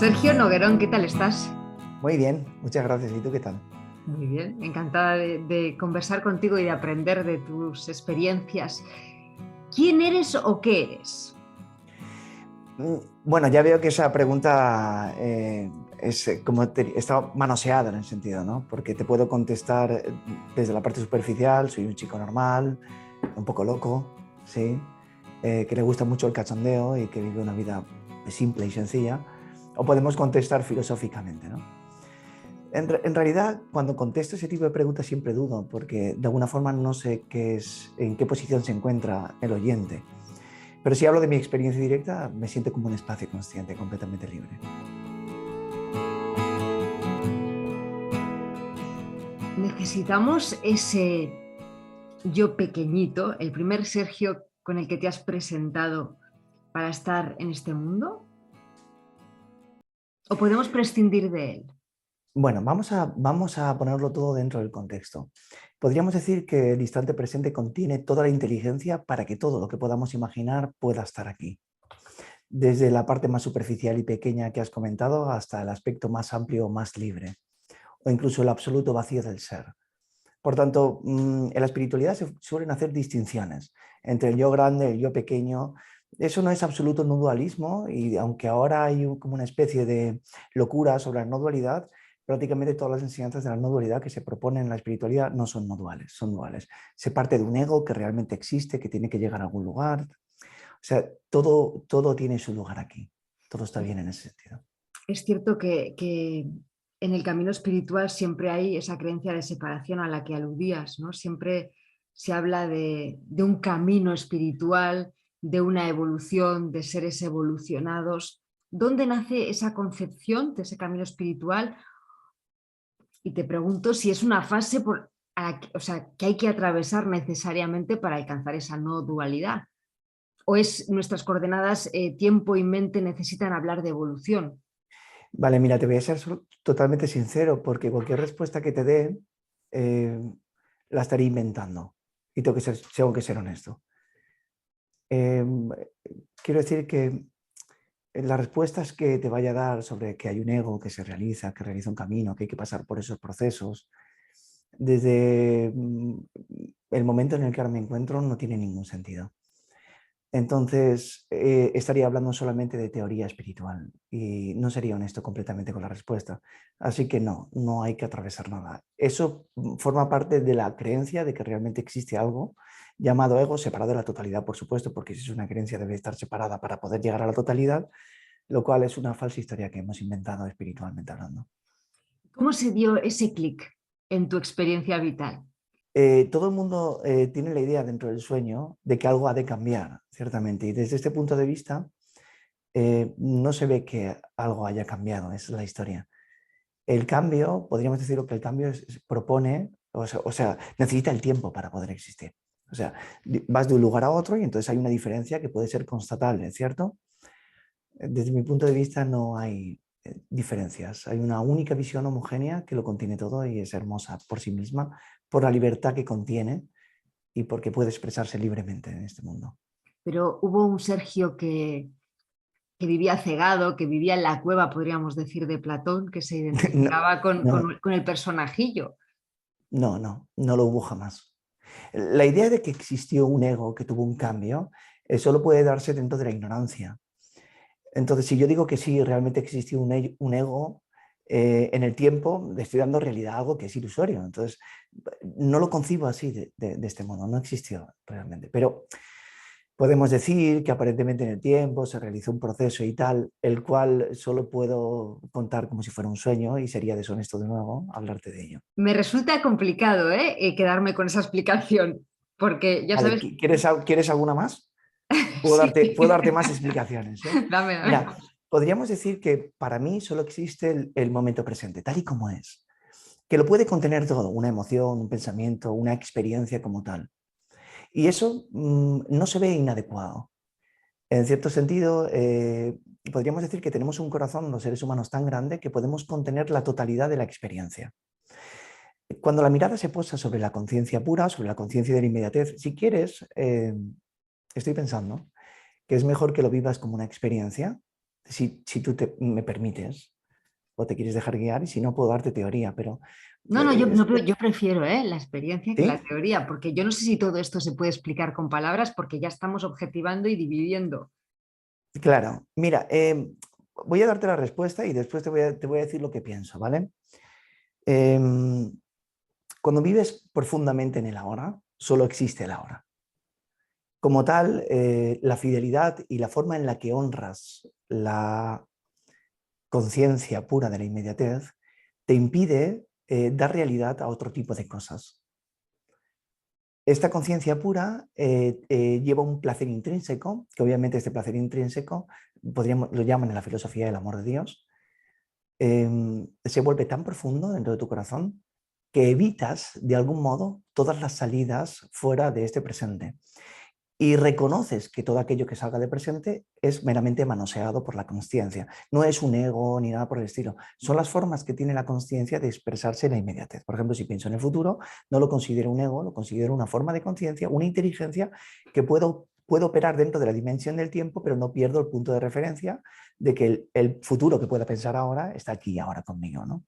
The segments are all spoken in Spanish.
Sergio Noguerón, ¿qué tal estás? Muy bien, muchas gracias. ¿Y tú qué tal? Muy bien, encantada de conversar contigo y de aprender de tus experiencias. ¿Quién eres o qué eres? Bueno, ya veo que esa pregunta está manoseada en el sentido, ¿no? Porque te puedo contestar desde la parte superficial, soy un chico normal, un poco loco, ¿sí? Que le gusta mucho el cachondeo y que vive una vida simple y sencilla. O podemos contestar filosóficamente, ¿no? En realidad, cuando contesto ese tipo de preguntas siempre dudo, porque de alguna forma no sé en qué posición se encuentra el oyente. Pero si hablo de mi experiencia directa, me siento como un espacio consciente, completamente libre. Necesitamos ese yo pequeñito, el primer Sergio con el que te has presentado para estar en este mundo, o podemos prescindir de él. Bueno, vamos a ponerlo todo dentro del contexto. Podríamos decir que el instante presente contiene toda la inteligencia para que todo lo que podamos imaginar pueda estar aquí. Desde la parte más superficial y pequeña que has comentado hasta el aspecto más amplio o más libre, o incluso el absoluto vacío del ser. Por tanto, en la espiritualidad se suelen hacer distinciones entre el yo grande, el yo pequeño. Eso no es absoluto no dualismo y aunque ahora hay como una especie de locura sobre la no dualidad, prácticamente todas las enseñanzas de la no dualidad que se proponen en la espiritualidad no son no duales, son duales. Se parte de un ego que realmente existe, que tiene que llegar a algún lugar. O sea, todo tiene su lugar aquí. Todo está bien en ese sentido. Es cierto que en el camino espiritual siempre hay esa creencia de separación a la que aludías, ¿no? Siempre se habla de un camino espiritual, de una evolución, de seres evolucionados. ¿Dónde nace esa concepción de ese camino espiritual? Y te pregunto si es una fase o sea, que hay que atravesar necesariamente para alcanzar esa no dualidad. ¿O es nuestras coordenadas tiempo y mente necesitan hablar de evolución? Vale, mira, te voy a ser totalmente sincero porque cualquier respuesta que te dé eh, la estaría inventando y tengo que ser honesto. Eh, Quiero decir que las respuestas que te vaya a dar sobre que hay un ego que se realiza, que realiza un camino, que hay que pasar por esos procesos, desde el momento en el que ahora me encuentro no tiene ningún sentido. Entonces, estaría hablando solamente de teoría espiritual y no sería honesto completamente con la respuesta. Así que no hay que atravesar nada. Eso forma parte de la creencia de que realmente existe algo llamado ego, separado de la totalidad, por supuesto, porque si es una creencia debe estar separada para poder llegar a la totalidad, lo cual es una falsa historia que hemos inventado espiritualmente hablando. ¿Cómo se dio ese clic en tu experiencia vital? Todo el mundo tiene la idea dentro del sueño de que algo ha de cambiar, ciertamente, y desde este punto de vista no se ve que algo haya cambiado, esa es la historia. El cambio, podríamos decirlo que el cambio propone, o sea, necesita el tiempo para poder existir. O sea, vas de un lugar a otro y entonces hay una diferencia que puede ser constatable, ¿cierto? Desde mi punto de vista no hay diferencias, hay una única visión homogénea que lo contiene todo y es hermosa por sí misma, por la libertad que contiene y porque puede expresarse libremente en este mundo. Pero hubo un Sergio que vivía cegado, que vivía en la cueva, podríamos decir, de Platón, que se No, identificaba no, con el personajillo. no lo hubo jamás. La idea de que existió un ego que tuvo un cambio solo puede darse dentro de la ignorancia. Entonces, si yo digo que sí, realmente existió un ego, en el tiempo le estoy dando realidad a algo que es ilusorio. Entonces, no lo concibo así de este modo, no existió realmente. Pero podemos decir que aparentemente en el tiempo se realizó un proceso y tal, el cual solo puedo contar como si fuera un sueño y sería deshonesto de nuevo hablarte de ello. Me resulta complicado, quedarme con esa explicación, porque ya Vale, sabes, ¿quieres alguna más? sí, Puedo darte más explicaciones, ¿eh? dame, dame. Mira, podríamos decir que para mí solo existe el momento presente, tal y como es, que lo puede contener todo, una emoción, un pensamiento, una experiencia como tal. Y eso no se ve inadecuado. En cierto sentido, podríamos decir que tenemos un corazón, los seres humanos, tan grande que podemos contener la totalidad de la experiencia. Cuando la mirada se posa sobre la conciencia pura, sobre la conciencia de la inmediatez, si quieres, estoy pensando que es mejor que lo vivas como una experiencia si tú me permites o te quieres dejar guiar, y si no puedo darte teoría, pero... No, no, eh, yo prefiero la experiencia que la ¿Sí? teoría, porque yo no sé si todo esto se puede explicar con palabras, porque ya estamos objetivando y dividiendo. Claro, mira, voy a darte la respuesta y después te voy a decir lo que pienso, ¿vale? Em, Cuando vives profundamente en el ahora, solo existe el ahora. Como tal, la fidelidad y la forma en la que honras la conciencia pura de la inmediatez te impide dar realidad a otro tipo de cosas. Esta conciencia pura lleva un placer intrínseco, que obviamente este placer intrínseco lo llaman en la filosofía el amor de Dios, se vuelve tan profundo dentro de tu corazón que evitas de algún modo todas las salidas fuera de este presente. Y reconoces que todo aquello que salga de presente es meramente manoseado por la consciencia. No es un ego ni nada por el estilo. Son las formas que tiene la consciencia de expresarse en la inmediatez. Por ejemplo, si pienso en el futuro, no lo considero un ego, lo considero una forma de conciencia, una inteligencia que puedo operar dentro de la dimensión del tiempo, pero no pierdo el punto de referencia de que el futuro que pueda pensar ahora está aquí ahora conmigo, ¿no?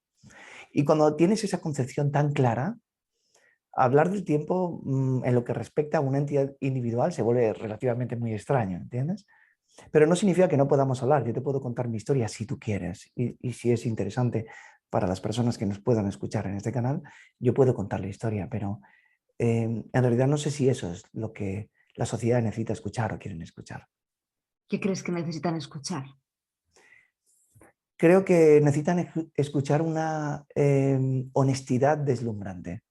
Y cuando tienes esa concepción tan clara, hablar del tiempo en lo que respecta a una entidad individual se vuelve relativamente muy extraño, ¿entiendes? Pero no significa que no podamos hablar. Yo te puedo contar mi historia si tú quieres y si es interesante para las personas que nos puedan escuchar en este canal, yo puedo contar la historia, pero en realidad no sé si eso es lo que la sociedad necesita escuchar o quieren escuchar. ¿Qué crees que necesitan escuchar? Creo que necesitan escuchar una honestidad deslumbrante.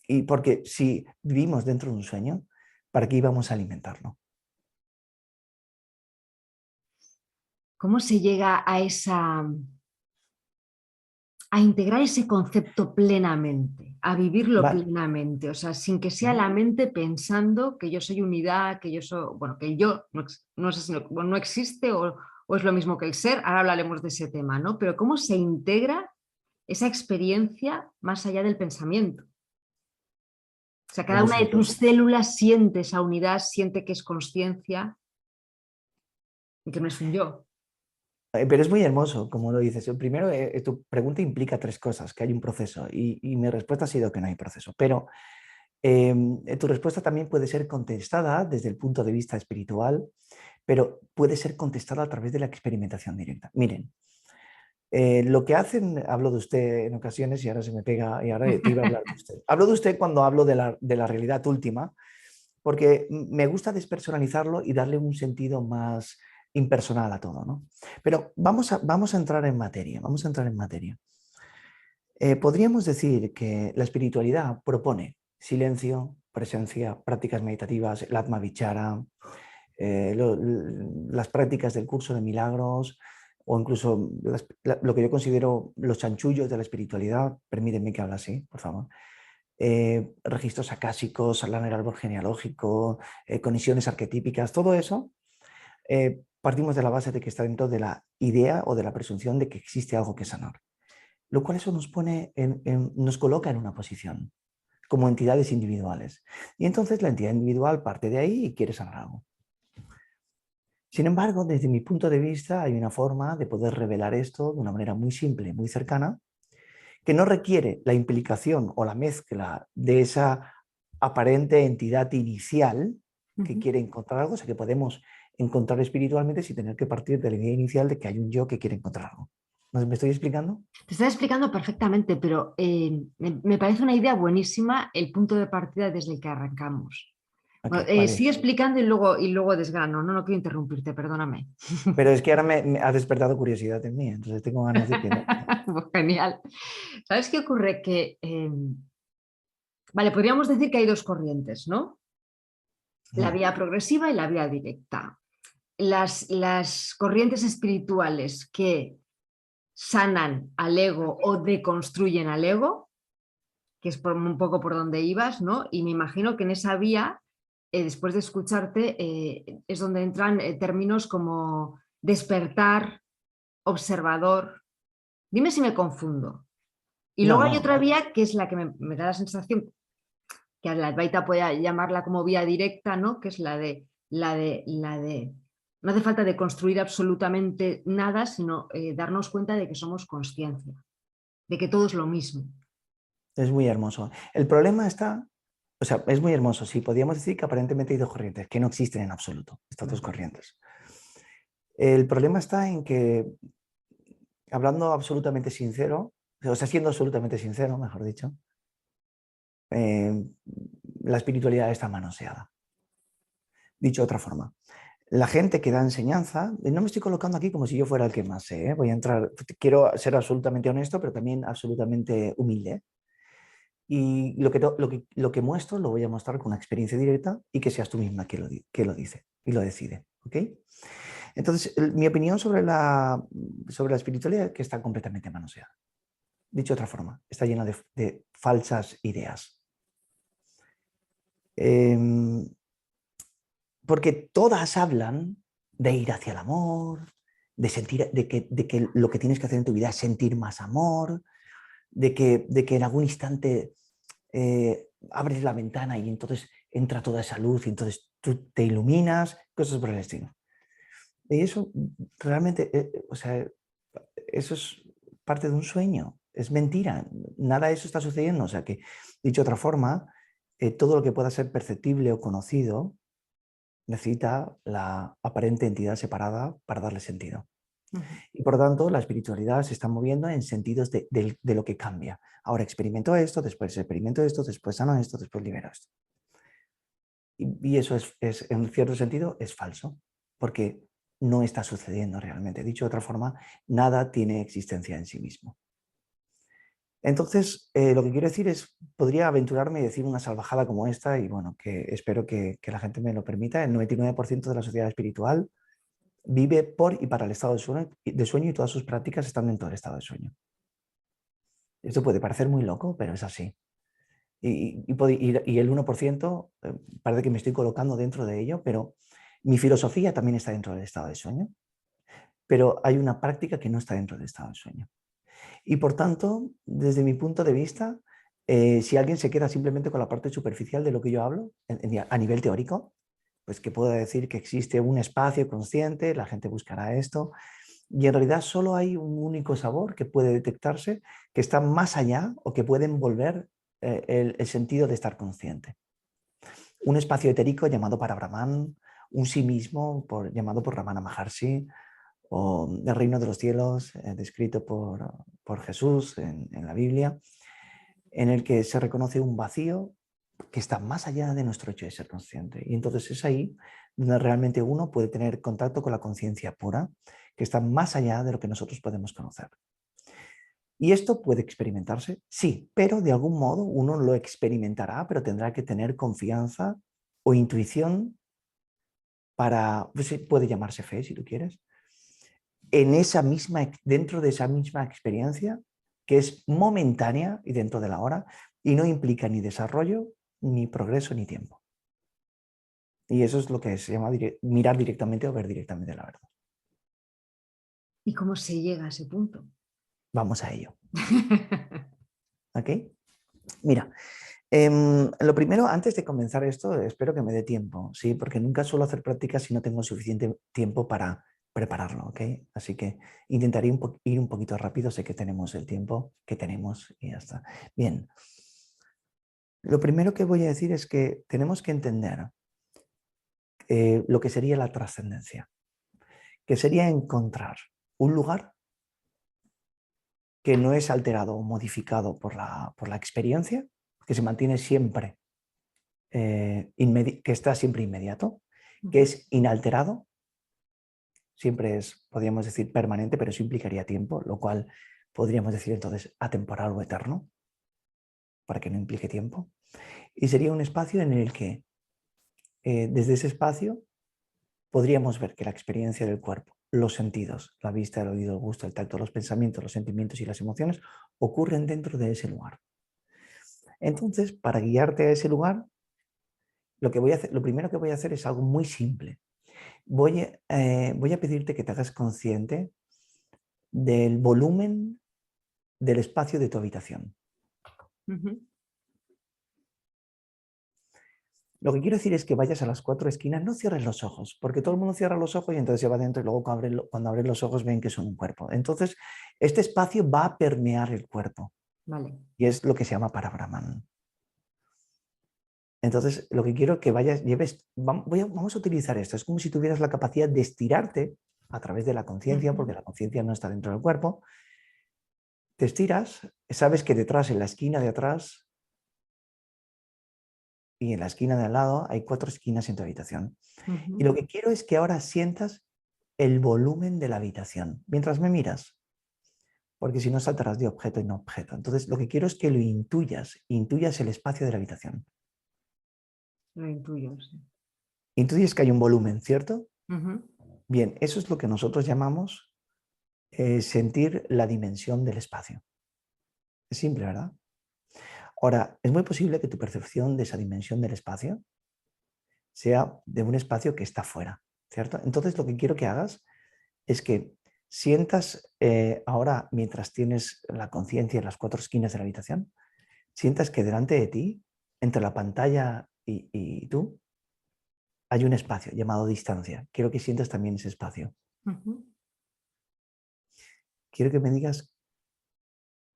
Y porque si vivimos dentro de un sueño, ¿para qué íbamos a alimentarlo? ¿Cómo se llega a integrar ese concepto plenamente, a vivirlo Va- plenamente, o sea, sin que sea Ujú. la mente pensando que yo soy unidad, que yo soy, bueno, que el yo no sé si no existe o es lo mismo que el ser, ahora hablaremos de ese tema, ¿no? Pero ¿cómo se integra esa experiencia más allá del pensamiento? O sea, cada Bueno, una es de un tus células siente esa unidad, siente que es consciencia y que no es un yo. Pero es muy hermoso, como lo dices. Primero, tu pregunta implica tres cosas, que hay un proceso, y mi respuesta ha sido que no hay proceso. Pero tu respuesta también puede ser contestada desde el punto de vista espiritual, pero puede ser contestada a través de la experimentación directa. Miren, lo que hacen, hablo de usted en ocasiones y ahora se me pega, y ahora te iba a hablar de usted. Hablo de usted cuando hablo de la realidad última, porque me gusta despersonalizarlo y darle un sentido más impersonal a todo, ¿no? Pero vamos a entrar en materia, vamos a entrar en materia. Podríamos decir que la espiritualidad propone silencio, presencia, prácticas meditativas, el Atma Vichara, las prácticas del curso de milagros o incluso lo que yo considero los chanchullos de la espiritualidad, permíteme que hable así, por favor, registros acásicos, hablar el árbol genealógico, conexiones arquetípicas, todo eso, partimos de la base de que está dentro de la idea o de la presunción de que existe algo que sanar. Lo cual eso nos pone nos coloca en una posición como entidades individuales. Y entonces la entidad individual parte de ahí y quiere sanar algo. Sin embargo, desde mi punto de vista, hay una forma de poder revelar esto de una manera muy simple, muy cercana, que no requiere la implicación o la mezcla de esa aparente entidad inicial que quiere encontrar algo, o sea que podemos encontrar espiritualmente sin tener que partir de la idea inicial de que hay un yo que quiere encontrar algo. ¿Me estoy explicando? Te estás explicando perfectamente, pero me parece una idea buenísima el punto de partida desde el que arrancamos. Ok, Bueno, ¿cuál sigue es? explicando y luego desgrano. No, no quiero interrumpirte, perdóname. Pero es que ahora me ha despertado curiosidad en mí, entonces tengo ganas de que... Pues genial. ¿Sabes qué ocurre? Que, vale, podríamos decir que hay dos corrientes, ¿no? La vía progresiva y la vía directa. Las corrientes espirituales que sanan al ego o deconstruyen al ego, que es un poco por donde ibas, ¿no? Y me imagino que en esa vía, después de escucharte, es donde entran términos como despertar, observador. Dime si me confundo. Y No, luego hay no, otra vía que es la que me da la sensación que a la Advaita puede llamarla como vía directa, ¿no? Que es la de no hace falta de construir absolutamente nada, sino darnos cuenta de que somos consciencia, de que todo es lo mismo. Es muy hermoso. El problema está, o sea, es muy hermoso. Sí, podríamos decir que aparentemente hay dos corrientes, que no existen en absoluto, estas dos corrientes. El problema está en que, hablando absolutamente sincero, o sea, siendo absolutamente sincero, mejor dicho, la espiritualidad está manoseada. Dicho de otra forma, la gente que da enseñanza, no me estoy colocando aquí como si yo fuera el que más sé, voy a entrar, quiero ser absolutamente honesto, pero también absolutamente humilde. Y lo que muestro lo voy a mostrar con una experiencia directa y que seas tú misma que lo dice y lo decide. ¿Ok? Entonces, mi opinión sobre la espiritualidad es que está completamente manoseada. Dicho de otra forma, está llena de falsas ideas. Porque todas hablan de ir hacia el amor, de sentir, de que lo que tienes que hacer en tu vida es sentir más amor, de que en algún instante abres la ventana y entonces entra toda esa luz y entonces tú te iluminas, cosas por el estilo. Y eso realmente, o sea, eso es parte de un sueño, es mentira, nada de eso está sucediendo. O sea que, dicho de otra forma, todo lo que pueda ser perceptible o conocido necesita la aparente entidad separada para darle sentido. Y por tanto, la espiritualidad se está moviendo en sentidos de lo que cambia. Ahora experimento esto, después sano esto, después libero esto. Y eso es, en cierto sentido, es falso, porque no está sucediendo realmente. Dicho de otra forma, nada tiene existencia en sí mismo. Entonces, lo que quiero decir es, podría aventurarme y decir una salvajada como esta, y bueno, que espero que la gente me lo permita. El 99% de la sociedad espiritual vive por y para el estado de sueño y todas sus prácticas están dentro del estado de sueño. Esto puede parecer muy loco, pero es así. Y el 1% parece que me estoy colocando dentro de ello, pero mi filosofía también está dentro del estado de sueño, pero hay una práctica que no está dentro del estado de sueño. Y por tanto, desde mi punto de vista, si alguien se queda simplemente con la parte superficial de lo que yo hablo, a nivel teórico, pues que pueda decir que existe un espacio consciente, la gente buscará esto, y en realidad solo hay un único sabor que puede detectarse, que está más allá o que puede envolver el sentido de estar consciente. Un espacio etérico llamado para Brahman, un sí mismo llamado por Ramana Maharshi, o el reino de los cielos descrito por Jesús en la Biblia, en el que se reconoce un vacío que está más allá de nuestro hecho de ser consciente. Y entonces es ahí donde realmente uno puede tener contacto con la conciencia pura, que está más allá de lo que nosotros podemos conocer. ¿Y esto puede experimentarse? Sí, pero de algún modo uno lo experimentará, pero tendrá que tener confianza o intuición para, pues puede llamarse fe si tú quieres, dentro de esa misma experiencia que es momentánea y dentro de la hora y no implica ni desarrollo, ni progreso, ni tiempo. Y eso es lo que se llama mirar directamente o ver directamente la verdad. ¿Y cómo se llega a ese punto? Vamos a ello. ¿Ok? Mira, lo primero, antes de comenzar esto, espero que me dé tiempo, ¿sí? Porque nunca suelo hacer prácticas si no tengo suficiente tiempo para prepararlo, ¿ok? Así que intentaré ir un poquito rápido, sé que tenemos el tiempo que tenemos y ya está. Bien, lo primero que voy a decir es que tenemos que entender lo que sería la trascendencia, que sería encontrar un lugar que no es alterado o modificado por la experiencia, que se mantiene siempre, que está siempre inmediato, que es inalterado, siempre es, podríamos decir, permanente, pero eso implicaría tiempo, lo cual podríamos decir entonces atemporal o eterno, para que no implique tiempo. Y sería un espacio en el que, desde ese espacio, podríamos ver que la experiencia del cuerpo, los sentidos, la vista, el oído, el gusto, el tacto, los pensamientos, los sentimientos y las emociones ocurren dentro de ese lugar. Entonces, para guiarte a ese lugar, lo primero que voy a hacer es algo muy simple. Voy a pedirte que te hagas consciente del volumen del espacio de tu habitación. Lo que quiero decir es que vayas a las 4 esquinas, no cierres los ojos, porque todo el mundo cierra los ojos y entonces se va adentro y luego cuando abren los ojos ven que son un cuerpo. Entonces, este espacio va a permear el cuerpo. Vale. Y es lo que se llama Parabrahman. Entonces, lo que quiero que vayas, vamos a utilizar esto. Es como si tuvieras la capacidad de estirarte a través de la conciencia, porque la conciencia no está dentro del cuerpo. Te estiras, sabes que detrás, en la esquina de atrás y en la esquina de al lado, hay 4 esquinas en tu habitación. Y lo que quiero es que ahora sientas el volumen de la habitación mientras me miras, porque si no saltarás de objeto en objeto. Entonces, lo que quiero es que lo intuyas el espacio de la habitación. Lo intuyo, sí. Intuyes que hay un volumen, ¿cierto? Bien, eso es lo que nosotros llamamos sentir la dimensión del espacio. Es simple, ¿verdad? Ahora, es muy posible que tu percepción de esa dimensión del espacio sea de un espacio que está fuera, ¿cierto? Entonces, lo que quiero que hagas es que sientas ahora, mientras tienes la conciencia en las 4 esquinas de la habitación, sientas que delante de ti, entre la pantalla y tú, hay un espacio llamado distancia. Quiero que sientas también ese espacio. Quiero que me digas,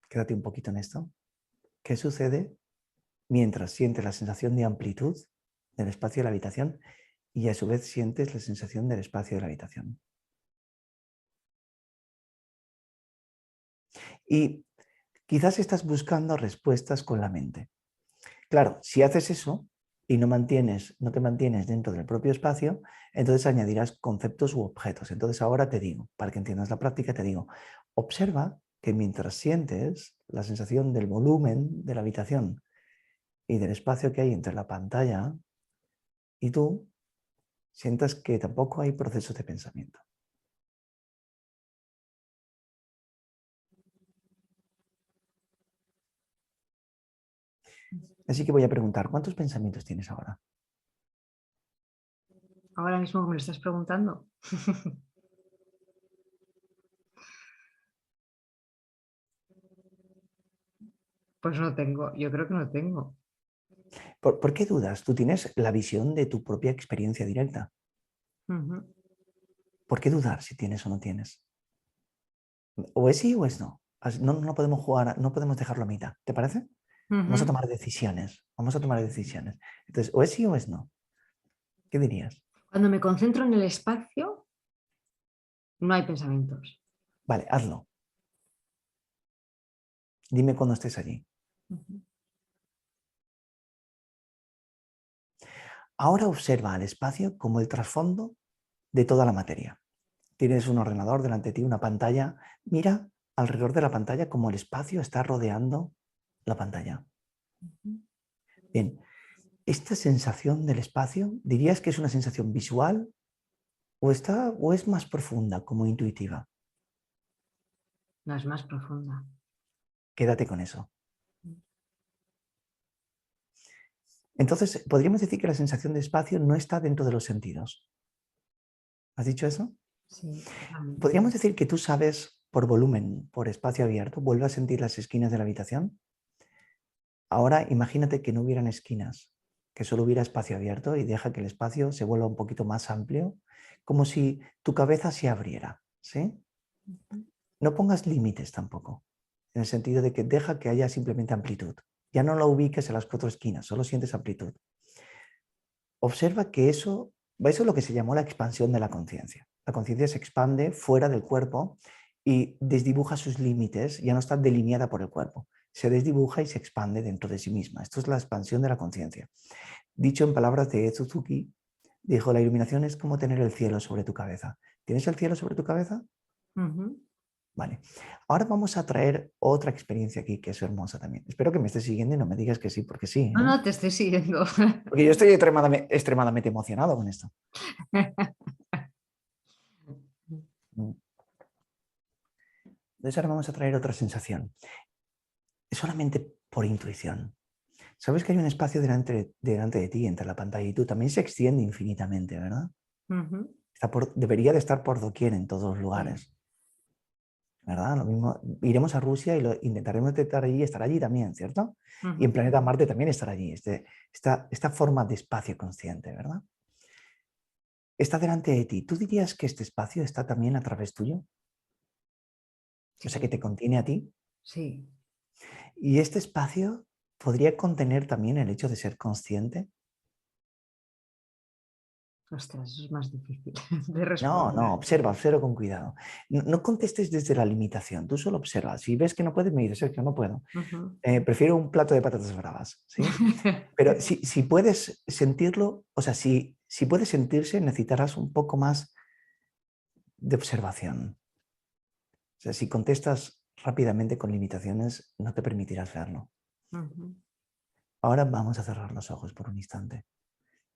quédate un poquito en esto, ¿qué sucede mientras sientes la sensación de amplitud del espacio de la habitación y a su vez sientes la sensación del espacio de la habitación? Y quizás estás buscando respuestas con la mente. Claro, si haces eso y no te mantienes dentro del propio espacio, entonces añadirás conceptos u objetos. Entonces ahora te digo, para que entiendas la práctica, te digo, observa que mientras sientes la sensación del volumen de la habitación y del espacio que hay entre la pantalla y tú, sientas que tampoco hay procesos de pensamiento. Así que voy a preguntar, ¿cuántos pensamientos tienes ahora? Ahora mismo que me lo estás preguntando. Pues no tengo, yo creo que no tengo. ¿Por qué dudas? Tú tienes la visión de tu propia experiencia directa. ¿Por qué dudar si tienes o no tienes? O es sí o es no. No podemos jugar, no podemos dejarlo a mitad. ¿Te parece? Vamos a tomar decisiones. Vamos a tomar decisiones. Entonces, o es sí o es no. ¿Qué dirías? Cuando me concentro en el espacio, no hay pensamientos. Vale, hazlo. Dime cuando estés allí. Ahora observa al espacio como el trasfondo de toda la materia. Tienes un ordenador delante de ti, una pantalla. Mira alrededor de la pantalla como el espacio está rodeando la pantalla. Bien, esta sensación del espacio, ¿dirías que es una sensación visual o es más profunda, como intuitiva? No, es más profunda. Quédate con eso. Entonces, podríamos decir que la sensación de espacio no está dentro de los sentidos. ¿Has dicho eso? Sí, totalmente. Podríamos decir que tú sabes por volumen, por espacio abierto, vuelve a sentir las esquinas de la habitación. Ahora imagínate que no hubieran esquinas, que solo hubiera espacio abierto y deja que el espacio se vuelva un poquito más amplio, como si tu cabeza se abriera, ¿sí? No pongas límites tampoco, en el sentido de que deja que haya simplemente amplitud. Ya no lo ubiques en las 4 esquinas, solo sientes amplitud. Observa que eso es lo que se llamó la expansión de la conciencia. La conciencia se expande fuera del cuerpo y desdibuja sus límites, ya no está delineada por el cuerpo, se desdibuja y se expande dentro de sí misma. Esto es la expansión de la conciencia. Dicho en palabras de Suzuki, dijo, la iluminación es como tener el cielo sobre tu cabeza. ¿Tienes el cielo sobre tu cabeza? Vale. Ahora vamos a traer otra experiencia aquí que es hermosa también. Espero que me estés siguiendo y no me digas que sí, porque sí. No, no, te estoy siguiendo. Porque yo estoy extremadamente emocionado con esto. Entonces ahora vamos a traer otra sensación. Solamente por intuición. Sabes que hay un espacio delante de ti, entre la pantalla y tú. También se extiende infinitamente, ¿verdad? Debería de estar por doquier en todos los lugares. ¿verdad? Lo mismo, iremos a Rusia y lo intentaremos detectar allí y estar allí también, ¿cierto? Y en Ujú. planeta Marte también estar allí, esta forma de espacio consciente, ¿verdad? Está delante de ti. ¿Tú dirías que este espacio está también a través tuyo? O Sí, sea, que te contiene a ti. sí. Y este espacio podría contener también el hecho de ser consciente. Ostras, eso es más difícil de No, no, responder. observa, observa con cuidado. No, no contestes desde la limitación, tú solo observa. Si ves que no puedes, me dices, Sergio, no puedo. Ujú. Prefiero un plato de patatas bravas, ¿sí? Pero si puedes sentirlo, o sea, si puedes sentirse, necesitarás un poco más de observación. O sea, si contestas rápidamente con limitaciones, no te permitirás verlo. Ujú. Ahora vamos a cerrar los ojos por un instante.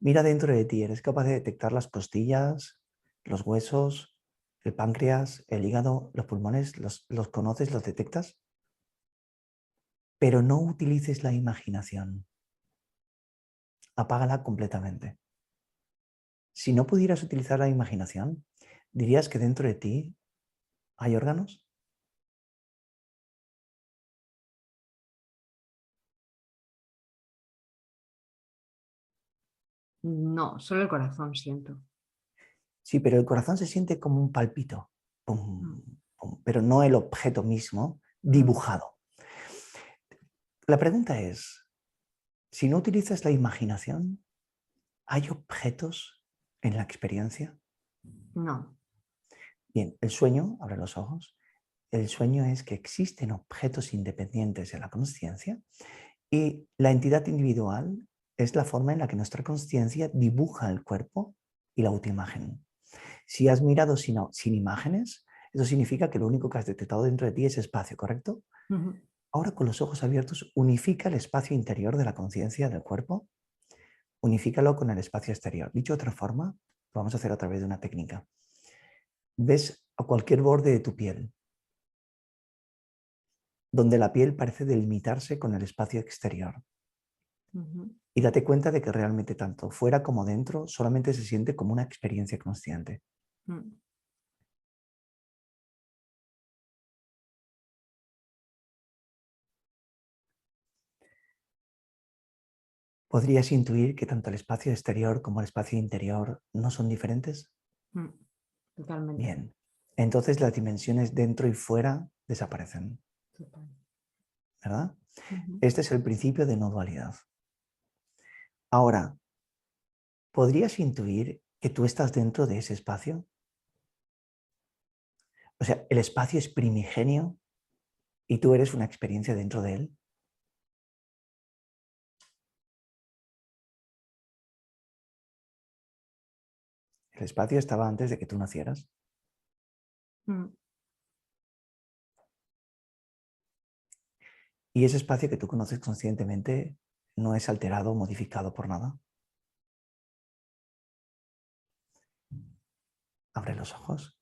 Mira dentro de ti, eres capaz de detectar las costillas, los huesos, el páncreas, el hígado, los pulmones, los conoces, los detectas, pero no utilices la imaginación. Apágala completamente. Si no pudieras utilizar la imaginación, ¿dirías que dentro de ti hay órganos? No, solo el corazón siento. Sí, pero el corazón se siente como un palpito, Mm, pum, pum, pero no el objeto mismo mm. dibujado. La pregunta es, si no utilizas la imaginación, ¿hay objetos en la experiencia? No. Bien, el sueño, abre los ojos, el sueño es que existen objetos independientes de la conciencia y la entidad individual es la forma en la que nuestra conciencia dibuja el cuerpo y la autoimagen. Si has mirado sin imágenes, eso significa que lo único que has detectado dentro de ti es espacio, ¿correcto? Ujú. Ahora con los ojos abiertos, unifica el espacio interior de la conciencia del cuerpo, unifícalo con el espacio exterior. Dicho de otra forma, lo vamos a hacer a través de una técnica. Ves a cualquier borde de tu piel, donde la piel parece delimitarse con el espacio exterior. Ujú. Y date cuenta de que realmente tanto fuera como dentro solamente se siente como una experiencia consciente. Mm. ¿Podrías intuir que tanto el espacio exterior como el espacio interior no son diferentes? Mm. Totalmente. Bien, entonces las dimensiones dentro y fuera desaparecen, Total. ¿verdad? Ujú. Este es el principio de no dualidad. Ahora, ¿podrías intuir que tú estás dentro de ese espacio? O sea, el espacio es primigenio y tú eres una experiencia dentro de él. El espacio estaba antes de que tú nacieras. Mm. Y ese espacio que tú conoces conscientemente no es alterado o modificado por nada. Abre los ojos.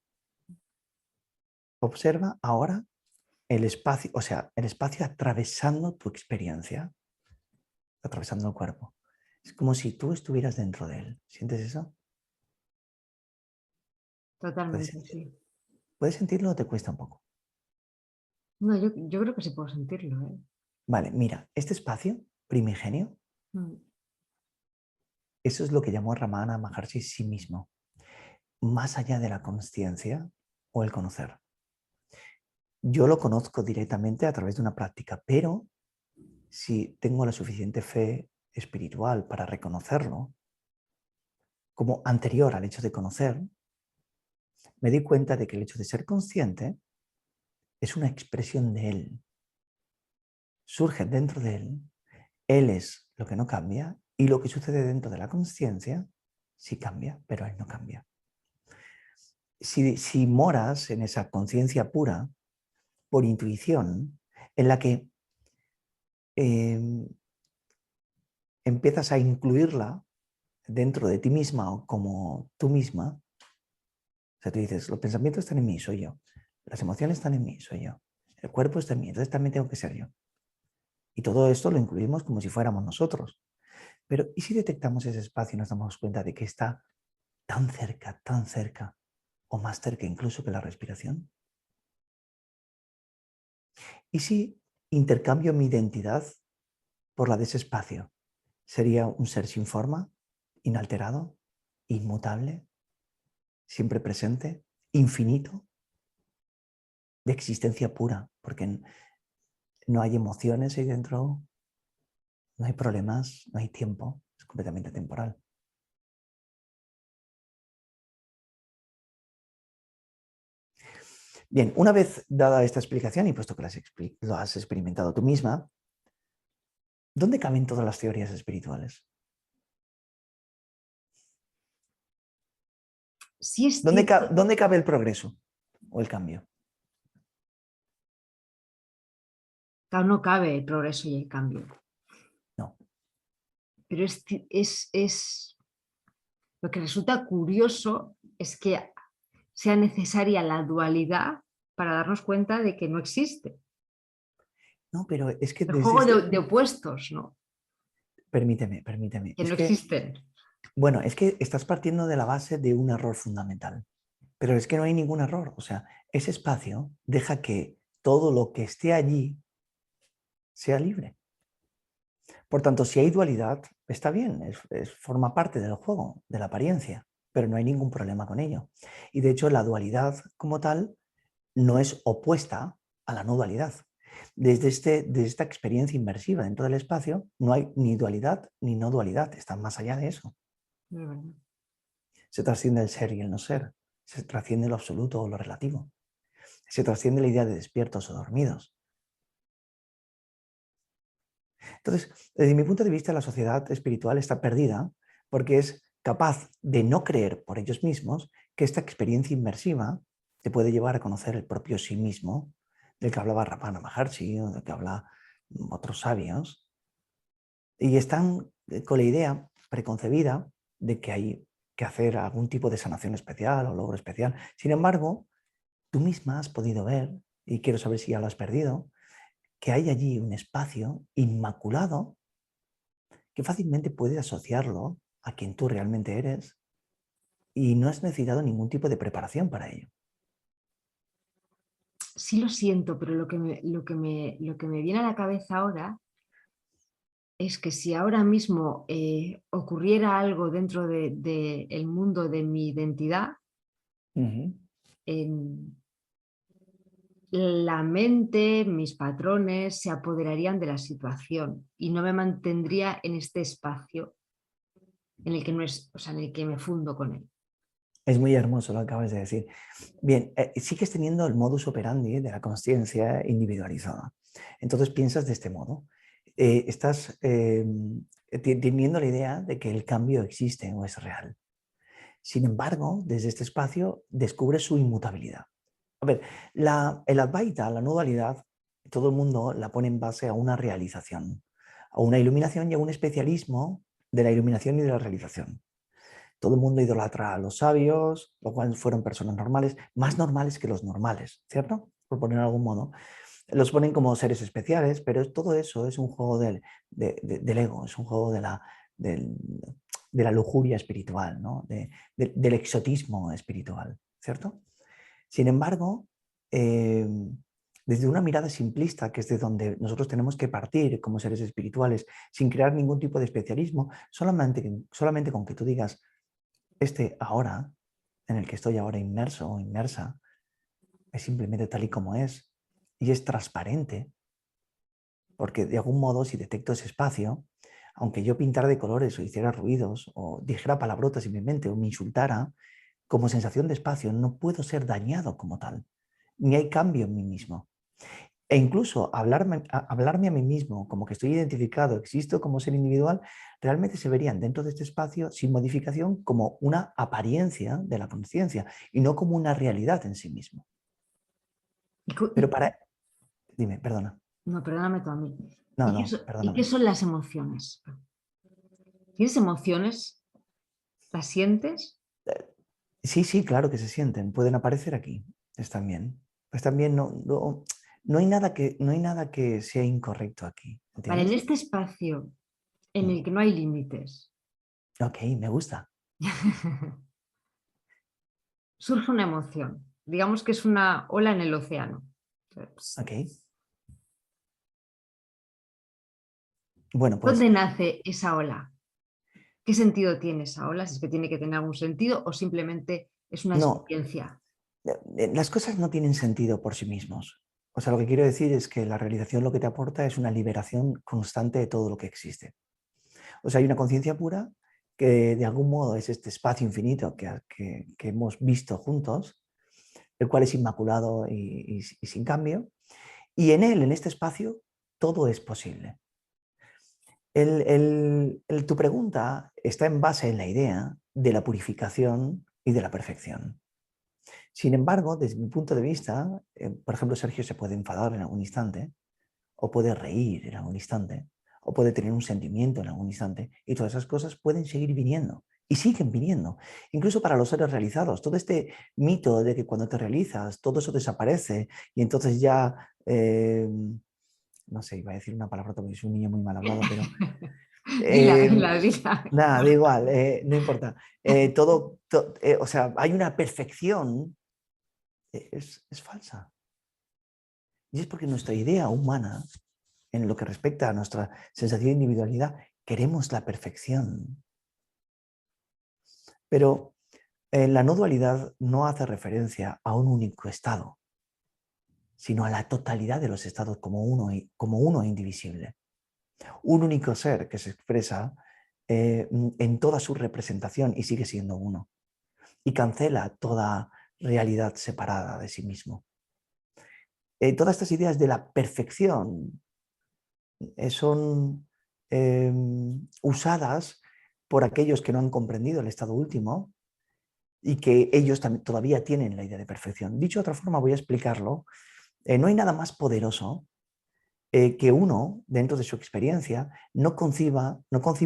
Observa ahora el espacio, o sea, el espacio atravesando tu experiencia, atravesando el cuerpo. Es como si tú estuvieras dentro de él. ¿Sientes eso? ¿Puedes, Totalmente, sentir- sí. ¿Puedes sentirlo o te cuesta un poco? No, yo creo que sí puedo sentirlo, ¿eh? Vale, mira, este espacio primigenio, Mm. eso es lo que llamó Ramana Maharshi sí mismo, más allá de la consciencia o el conocer. Yo lo conozco directamente a través de una práctica, pero si tengo la suficiente fe espiritual para reconocerlo como anterior al hecho de conocer, me di cuenta de que el hecho de ser consciente es una expresión de él. Surge dentro de él es lo que no cambia y lo que sucede dentro de la conciencia sí cambia, pero él no cambia. Si moras en esa conciencia pura, por intuición, en la que eh, empiezas a incluirla dentro de ti misma o como tú misma, o sea, tú dices, los pensamientos están en mí, soy yo. Las emociones están en mí, soy yo. El cuerpo está en mí, entonces también tengo que ser yo. Y todo esto lo incluimos como si fuéramos nosotros. Pero ¿y si detectamos ese espacio y nos damos cuenta de que está tan cerca, o más cerca incluso que la respiración? ¿Y si intercambio mi identidad por la de ese espacio? ¿Sería un ser sin forma, inalterado, inmutable, siempre presente, infinito, de existencia pura? Porque no hay emociones ahí dentro, no hay problemas, no hay tiempo, es completamente temporal. Bien, una vez dada esta explicación y puesto que lo has experimentado tú misma, ¿dónde caben todas las teorías espirituales? Sí es cierto, ¿Dónde cabe el progreso o el cambio? que no cabe el progreso y el cambio, No. pero lo que resulta curioso es que sea necesaria la dualidad para darnos cuenta de que no existe. No, pero es que El desde juego este... de opuestos, ¿no? Permíteme. Que Es no que, existen. bueno, es que estás partiendo de la base de un error fundamental. Pero es que no hay ningún error. O sea, ese espacio deja que todo lo que esté allí sea libre. Por tanto, si hay dualidad, está bien, forma parte del juego, de la apariencia, pero no hay ningún problema con ello. Y de hecho, la dualidad como tal no es opuesta a la no dualidad. Desde esta experiencia inmersiva dentro del espacio, no hay ni dualidad ni no dualidad, están más allá de eso. Se trasciende el ser y el no ser, se trasciende lo absoluto o lo relativo, se trasciende la idea de despiertos o dormidos. Entonces, desde mi punto de vista, la sociedad espiritual está perdida porque es capaz de no creer por ellos mismos que esta experiencia inmersiva te puede llevar a conocer el propio sí mismo, del que hablaba Ramana Maharshi o del que hablan otros sabios, y están con la idea preconcebida de que hay que hacer algún tipo de sanación especial o logro especial. Sin embargo, tú misma has podido ver, y quiero saber si ya lo has perdido, que hay allí un espacio inmaculado que fácilmente puedes asociarlo a quien tú realmente eres y no has necesitado ningún tipo de preparación para ello. Sí lo siento, pero lo que me viene a la cabeza ahora es que si ahora mismo ocurriera algo dentro del mundo de mi identidad, Ujú. en la mente, mis patrones se apoderarían de la situación y no me mantendría en este espacio en el que no es, o sea, en el que me fundo con él. Es muy hermoso lo que acabas de decir. Bien, sigues teniendo el modus operandi de la conciencia individualizada. Entonces piensas de este modo. Estás teniendo la idea de que el cambio existe o es real. Sin embargo, desde este espacio descubres su inmutabilidad. A ver, el Advaita, la no dualidad, todo el mundo la pone en base a una realización, a una iluminación y a un especialismo de la iluminación y de la realización. Todo el mundo idolatra a los sabios, los cuales fueron personas normales, más normales que los normales, ¿cierto? Por poner de algún modo. Los ponen como seres especiales, pero todo eso es un juego del ego, es un juego del- de la lujuria espiritual, ¿no? Del exotismo espiritual, ¿cierto? Sin embargo, desde una mirada simplista, que es de donde nosotros tenemos que partir como seres espirituales, sin crear ningún tipo de especialismo, solamente con que tú digas, ahora, en el que estoy ahora inmerso o inmersa, es simplemente tal y como es, y es transparente, porque de algún modo si detecto ese espacio, aunque yo pintara de colores o hiciera ruidos o dijera palabrotas simplemente o me insultara, como sensación de espacio no puedo ser dañado como tal, ni hay cambio en mí mismo. E incluso hablarme a mí mismo como que estoy identificado, existo como ser individual, realmente se verían dentro de este espacio sin modificación como una apariencia de la conciencia y no como una realidad en sí mismo. Y cu- Pero y- dime, perdona. no, perdóname tú a mí. No, ¿Y qué perdóname. son las emociones? ¿Tienes emociones? ¿Las sientes? Sí, sí, claro que se sienten, pueden aparecer aquí, están bien, no hay nada que sea incorrecto aquí, Vale, en ¿entiendes? este espacio en Mm. el que no hay límites, Ok, me gusta. surge una emoción. Digamos que es una ola en el océano. Ok, Bueno, pues ¿Dónde nace esa ola? ¿Qué sentido tiene esa ola? Si es que tiene que tener algún sentido o simplemente es una no, experiencia. las cosas no tienen sentido por sí mismos. O sea, lo que quiero decir es que la realización lo que te aporta es una liberación constante de todo lo que existe. O sea, hay una conciencia pura que de algún modo es este espacio infinito que hemos visto juntos, el cual es inmaculado y sin cambio, y en él, en este espacio, todo es posible. Tu pregunta está en base en la idea de la purificación y de la perfección. Sin embargo, desde mi punto de vista, por ejemplo, Sergio se puede enfadar en algún instante, o puede reír en algún instante, o puede tener un sentimiento en algún instante, y todas esas cosas pueden seguir viniendo, y siguen viniendo, incluso para los seres realizados. Todo este mito de que cuando te realizas, todo eso desaparece, y entonces ya, no sé, iba a decir una palabra porque soy un niño muy mal hablado, pero Dila, eh, dila, dila. nada, da igual, no importa. O sea, hay una perfección, es falsa. Y es porque nuestra idea humana, en lo que respecta a nuestra sensación de individualidad, queremos la perfección. Pero la no dualidad no hace referencia a un único estado, sino a la totalidad de los estados como uno indivisible. Un único ser que se expresa en toda su representación y sigue siendo uno. Y cancela toda realidad separada de sí mismo. Todas estas ideas de la perfección son usadas por aquellos que no han comprendido el estado último y que ellos todavía tienen la idea de perfección. Dicho de otra forma, voy a explicarlo. No hay nada más poderoso que uno, dentro de su experiencia, no conciba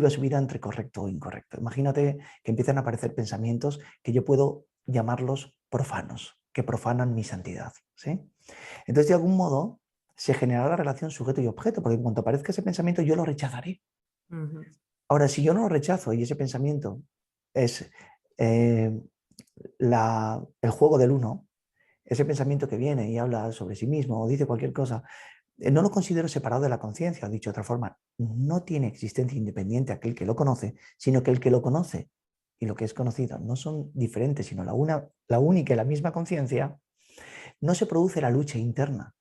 su vida entre correcto o incorrecto. Imagínate que empiezan a aparecer pensamientos que yo puedo llamarlos profanos, que profanan mi santidad, ¿sí? Entonces, de algún modo, se generará la relación sujeto y objeto, porque en cuanto aparezca ese pensamiento, yo lo rechazaré. Ahora, si yo no lo rechazo y ese pensamiento es eh, el juego del uno, ese pensamiento que viene y habla sobre sí mismo o dice cualquier cosa, no lo considero separado de la conciencia, dicho de otra forma, no tiene existencia independiente aquel que lo conoce, sino que el que lo conoce y lo que es conocido no son diferentes, sino la única y la misma conciencia, no se produce la lucha interna.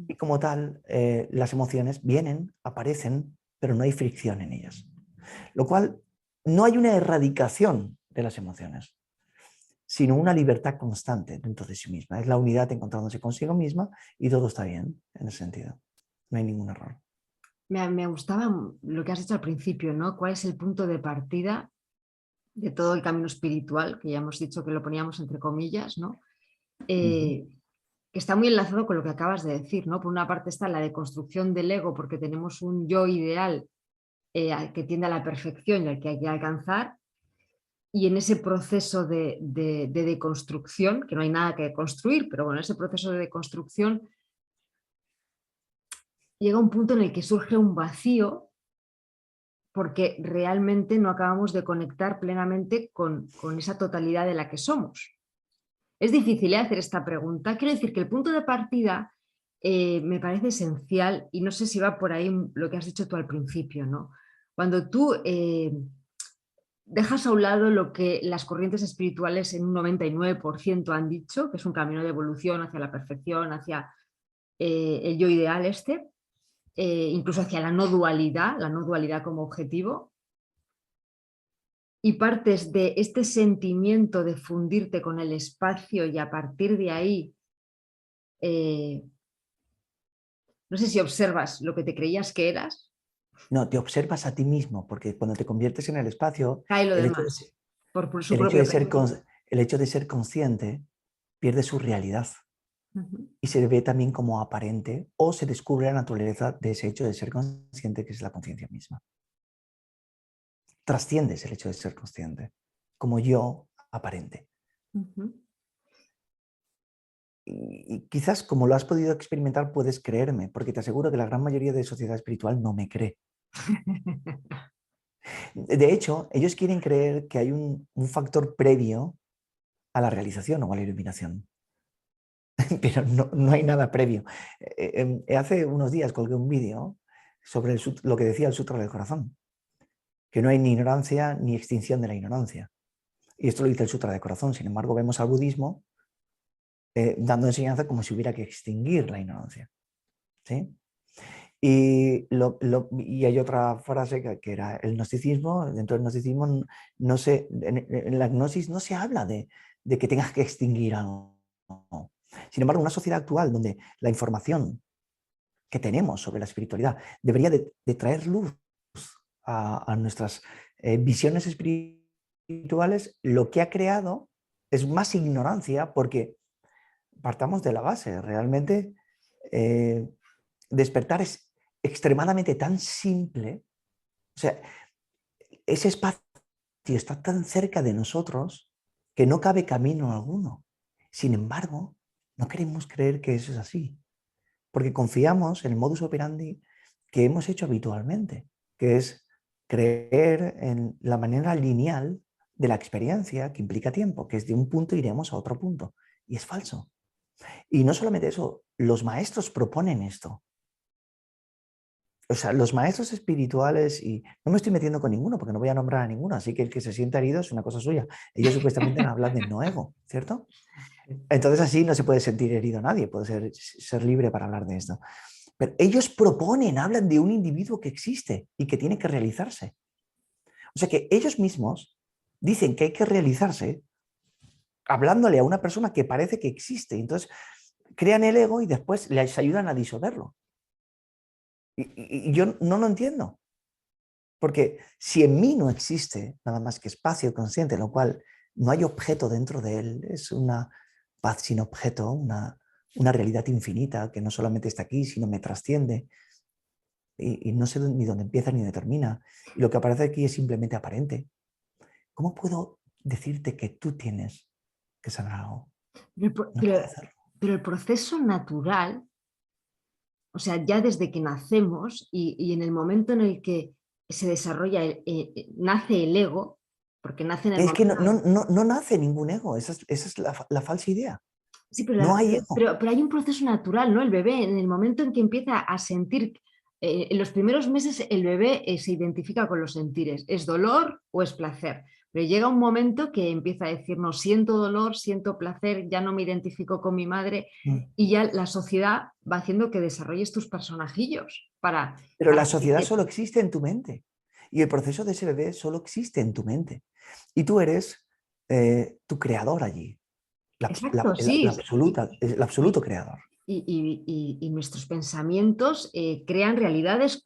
Y como tal, las emociones vienen, aparecen, pero no hay fricción en ellas. Lo cual, no hay una erradicación de las emociones, sino una libertad constante dentro de sí misma. Es la unidad encontrándose consigo misma y todo está bien en ese sentido. No hay ningún error. Me gustaba lo que has dicho al principio, ¿no? ¿Cuál es el punto de partida de todo el camino espiritual? Que ya hemos dicho que lo poníamos entre comillas, ¿no? Que está muy enlazado con lo que acabas de decir, ¿no? Por una parte está la deconstrucción del ego porque tenemos un yo ideal que tiende a la perfección y al que hay que alcanzar, y en ese proceso de deconstrucción, que no hay nada que construir, pero bueno, ese proceso de deconstrucción llega un punto en el que surge un vacío porque realmente no acabamos de conectar plenamente con esa totalidad de la que somos. Es difícil hacer esta pregunta. Quiero decir que el punto de partida me parece esencial y no sé si va por ahí lo que has dicho tú al principio, ¿no? Cuando tú dejas a un lado lo que las corrientes espirituales en un 99% han dicho, que es un camino de evolución hacia la perfección, hacia el yo ideal incluso hacia la no dualidad como objetivo, y partes de este sentimiento de fundirte con el espacio y a partir de ahí, no sé si observas lo que te creías que eras, No, te observas a ti mismo, porque cuando te conviertes en el espacio, cae lo el hecho demás por su el hecho propio de ser, peso. el hecho de ser consciente pierde su realidad Ujú. y se ve también como aparente o se descubre la naturaleza de ese hecho de ser consciente, que es la conciencia misma. Trasciendes el hecho de ser consciente como yo aparente. Ujú. Y quizás como lo has podido experimentar puedes creerme, porque te aseguro que la gran mayoría de sociedad espiritual no me cree. De hecho, ellos quieren creer que hay un factor previo a la realización o a la iluminación, pero no hay nada previo. Hace unos días colgué un vídeo sobre lo que decía el Sutra del Corazón, que no hay ni ignorancia ni extinción de la ignorancia. Y esto lo dice el Sutra del Corazón. Sin embargo, vemos al budismo dando enseñanza como si hubiera que extinguir la ignorancia. ¿Sí? Y hay otra frase que era el gnosticismo. Dentro del gnosticismo, en la gnosis no se habla de que tengas que extinguir algo. Sin embargo, una sociedad actual donde la información que tenemos sobre la espiritualidad debería de traer luz a nuestras visiones espirituales, lo que ha creado es más ignorancia, porque partamos de la base. Realmente despertar es extremadamente tan simple. O sea, ese espacio está tan cerca de nosotros que no cabe camino alguno. Sin embargo, no queremos creer que eso es así, porque confiamos en el modus operandi que hemos hecho habitualmente, que es creer en la manera lineal de la experiencia que implica tiempo, que es de un punto iremos a otro punto. Y es falso. Y no solamente eso, los maestros proponen esto. O sea, los maestros espirituales, y no me estoy metiendo con ninguno porque no voy a nombrar a ninguno, así que el que se sienta herido es una cosa suya. Ellos supuestamente hablan de no ego, ¿cierto? Entonces así no se puede sentir herido nadie, puede ser libre para hablar de esto. Pero ellos proponen, hablan de un individuo que existe y que tiene que realizarse. O sea que ellos mismos dicen que hay que realizarse hablándole a una persona que parece que existe. Entonces crean el ego y después les ayudan a disolverlo. Y yo no lo entiendo. Porque si en mí no existe nada más que espacio consciente, lo cual no hay objeto dentro de él, es una paz sin objeto, una realidad infinita que no solamente está aquí, sino me trasciende. Y no sé ni dónde empieza ni dónde termina. Y lo que aparece aquí es simplemente aparente. ¿Cómo puedo decirte que tú tienes que saber algo? Pero, No puedo pero- hacerlo. pero el proceso natural, o sea, ya desde que nacemos y en el momento en el que se desarrolla, nace el ego, porque nace en el Es que momento... no nace ningún ego, esa es la falsa idea. Sí, pero, No hay ego. pero hay un proceso natural, ¿no? El bebé, en el momento en que empieza a sentir, en los primeros meses el bebé se identifica con los sentires, ¿es dolor o es placer? Pero llega un momento que empieza a decir, no, siento dolor, siento placer, ya no me identifico con mi madre Mm. y ya la sociedad va haciendo que desarrolles tus personajillos Pero para la sociedad solo existe en tu mente. Y el proceso de ese bebé solo existe en tu mente. Y tú eres tu creador allí. Exacto, sí. El Y, absoluto creador. y nuestros pensamientos crean realidades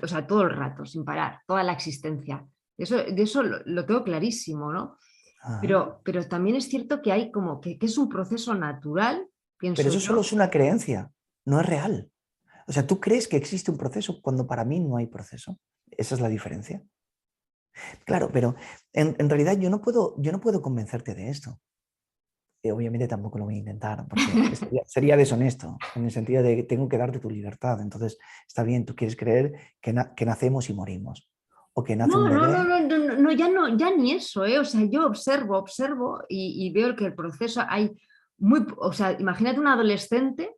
o sea, todo el rato, sin parar, toda la existencia. De eso lo tengo clarísimo, ¿no? Ajá. Pero también es cierto que hay como que es un proceso natural, Pero pienso eso solo yo. es una creencia, no es real. O sea, tú crees que existe un proceso cuando para mí no hay proceso. Esa es la diferencia. Claro, pero en realidad yo no puedo convencerte de esto. Obviamente tampoco lo voy a intentar, porque sería deshonesto, en el sentido de que tengo que darte tu libertad. Entonces, está bien, tú quieres creer que nacemos y morimos, o que nace un No, no, no, bebé. no, no, no, ya ni eso, ¿eh? O sea, yo observo y veo que el proceso hay o sea, imagínate un adolescente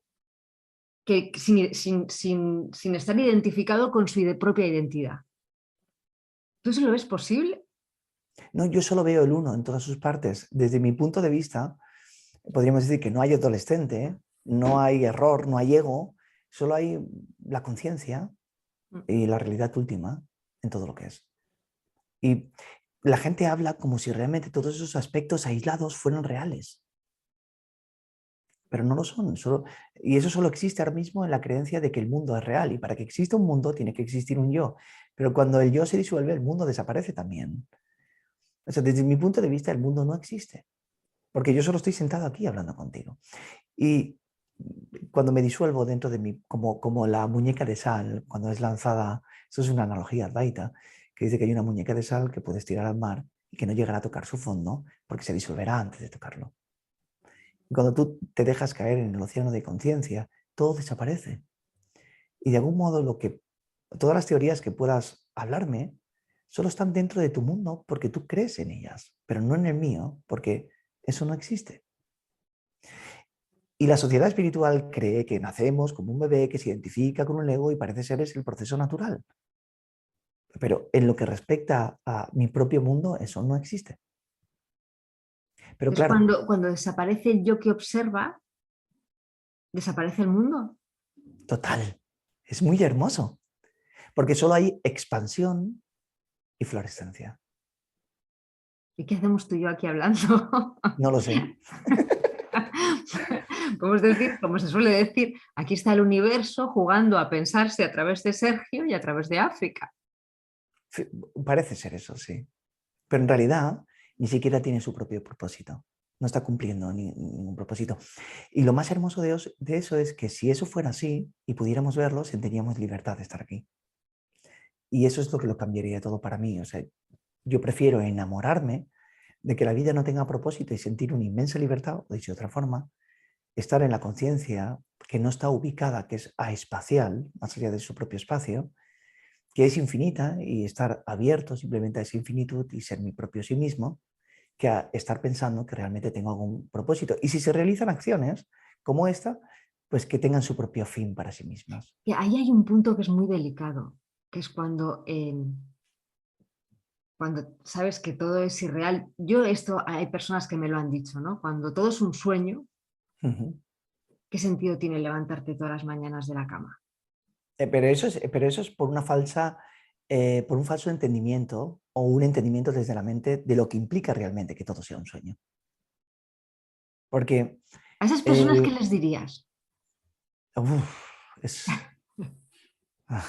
que sin estar identificado con su propia identidad. ¿Tú eso lo ves posible? No, yo solo veo el uno en todas sus partes. Desde mi punto de vista, podríamos decir que no hay adolescente, no hay error, no hay ego, solo hay la conciencia y la realidad última en todo lo que es. Y la gente habla como si realmente todos esos aspectos aislados fueran reales, pero no lo son. Y eso solo existe ahora mismo en la creencia de que el mundo es real. Y para que exista un mundo tiene que existir un yo. Pero cuando el yo se disuelve, el mundo desaparece también. O sea, desde mi punto de vista, el mundo no existe, porque yo solo estoy sentado aquí hablando contigo. Y cuando me disuelvo dentro de mí, como la muñeca de sal, cuando es lanzada, eso es una analogía advaita, que dice que hay una muñeca de sal que puedes tirar al mar y que no llegará a tocar su fondo porque se disolverá antes de tocarlo. Y cuando tú te dejas caer en el océano de conciencia, todo desaparece. Y de algún modo todas las teorías que puedas hablarme solo están dentro de tu mundo porque tú crees en ellas, pero no en el mío porque eso no existe. Y la sociedad espiritual cree que nacemos como un bebé que se identifica con un ego y parece ser es el proceso natural. Pero en lo que respecta a mi propio mundo, eso no existe. Pero Es claro, cuando desaparece el yo que observa, desaparece el mundo. total, es muy hermoso, porque solo hay expansión y florescencia. ¿Y qué hacemos tú y yo aquí hablando? No lo sé. Podemos decir, como se suele decir, aquí está el universo jugando a pensarse a través de Sergio y a través de África. Parece ser eso, sí. Pero en realidad ni siquiera tiene su propio propósito. No está cumpliendo ningún propósito. Y lo más hermoso de eso es que si eso fuera así y pudiéramos verlo, sentiríamos libertad de estar aquí. Y eso es lo que lo cambiaría todo para mí. O sea, yo prefiero enamorarme de que la vida no tenga propósito y sentir una inmensa libertad, o dicho de otra forma, estar en la conciencia que no está ubicada, que es aespacial, más allá de su propio espacio, que es infinita y estar abierto simplemente a esa infinitud y ser mi propio sí mismo, que a estar pensando que realmente tengo algún propósito. Y si se realizan acciones como esta, pues que tengan su propio fin para sí mismas. Y ahí hay un punto que es muy delicado, que es cuando sabes que todo es irreal. Yo esto hay personas que me lo han dicho, ¿no? Cuando todo es un sueño, Ujú. ¿qué sentido tiene levantarte todas las mañanas de la cama? Pero eso es por una falsa, por un falso entendimiento o un entendimiento desde la mente de lo que implica realmente que todo sea un sueño. Porque A esas personas, ¿qué eh, les dirías? uf, es, ah.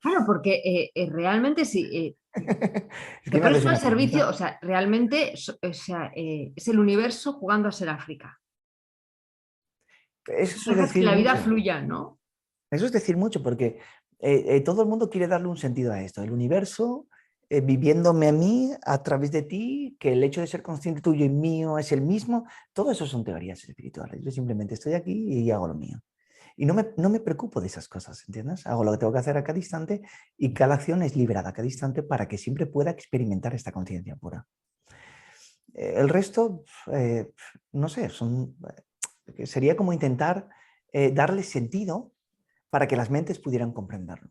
Claro, porque realmente si Es te que me haces presto el una servicio, pregunta. o sea, realmente o sea, es el universo jugando a ser África. Eso es Dejas que decir la vida mucho. fluya, ¿no? Eso es decir mucho porque todo el mundo quiere darle un sentido a esto. El universo viviéndome a mí a través de ti, que el hecho de ser consciente tuyo y mío es el mismo, todo eso son teorías espirituales. Yo simplemente estoy aquí y hago lo mío. Y no me preocupo de esas cosas, ¿entiendes? Hago lo que tengo que hacer a cada instante y cada acción es liberada a cada instante para que siempre pueda experimentar esta conciencia pura. El resto, no sé, sería como intentar darle sentido para que las mentes pudieran comprenderlo.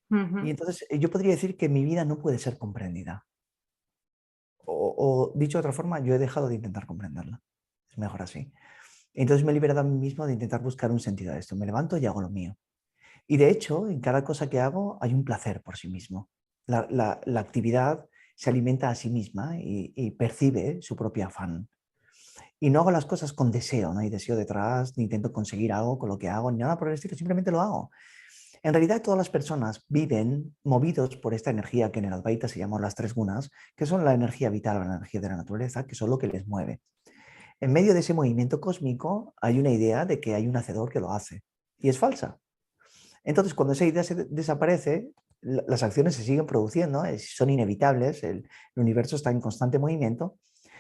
Y Ujú. entonces yo podría decir que mi vida no puede ser comprendida. O dicho de otra forma, yo he dejado de intentar comprenderla. Es mejor así. Entonces me he liberado a mí mismo de intentar buscar un sentido a esto. Me levanto y hago lo mío. Y de hecho, en cada cosa que hago hay un placer por sí mismo. La actividad se alimenta a sí misma y percibe su propio afán. Y no hago las cosas con deseo, no hay deseo detrás, ni intento conseguir algo con lo que hago, ni nada por el estilo, simplemente lo hago. En realidad, todas las personas viven movidos por esta energía que en el Advaita se llaman las tres gunas, que son la energía vital o la energía de la naturaleza, que son lo que les mueve. En medio de ese movimiento cósmico hay una idea de que hay un hacedor que lo hace, y es falsa. Entonces, cuando esa idea desaparece, las acciones se siguen produciendo, son inevitables, el universo está en constante movimiento.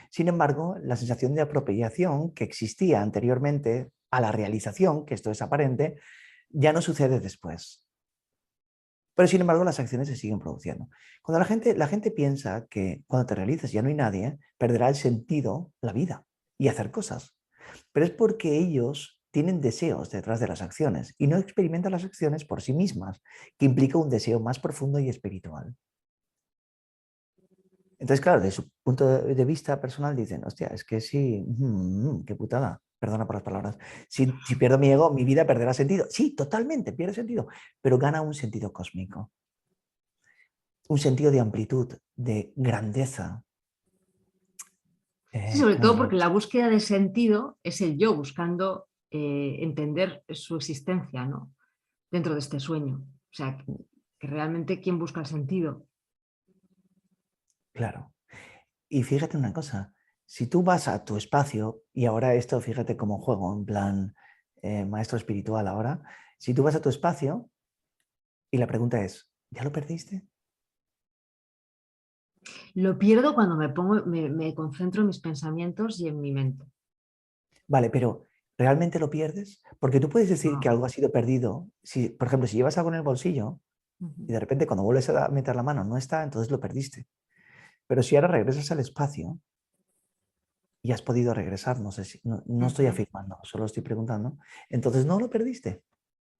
Sin embargo, la sensación de apropiación que existía anteriormente a la realización, que esto es aparente, ya no sucede después. Pero sin embargo, las acciones se siguen produciendo. Cuando la gente piensa que cuando te realizas ya no hay nadie, perderá el sentido la vida y hacer cosas. Pero es porque ellos tienen deseos detrás de las acciones y no experimentan las acciones por sí mismas, que implica un deseo más profundo y espiritual. Entonces, claro, de su punto de vista personal dicen, hostia, es que sí, qué putada, perdona por las palabras, si pierdo mi ego, mi vida perderá sentido. Sí, totalmente, pierde sentido, pero gana un sentido cósmico, un sentido de amplitud, de grandeza. Sí, sobre ¿Cómo todo porque diríamos? la búsqueda de sentido es el yo buscando entender su existencia, ¿no? Dentro de este sueño. O sea, que realmente quién busca el sentido. Claro. Y fíjate una cosa, si tú vas a tu espacio, y ahora esto fíjate como juego, en plan maestro espiritual ahora, si tú vas a tu espacio y la pregunta es, ¿ya lo perdiste? Lo pierdo cuando me concentro en mis pensamientos y en mi mente. Vale, pero ¿realmente lo pierdes? Porque tú puedes decir que No. algo ha sido perdido, si, por ejemplo, si llevas algo en el bolsillo y Ujú. de repente cuando vuelves a meter la mano no está, entonces lo perdiste. Pero si ahora regresas al espacio y has podido regresar. No sé si, no estoy Ujú, afirmando, solo estoy preguntando. Entonces no lo perdiste,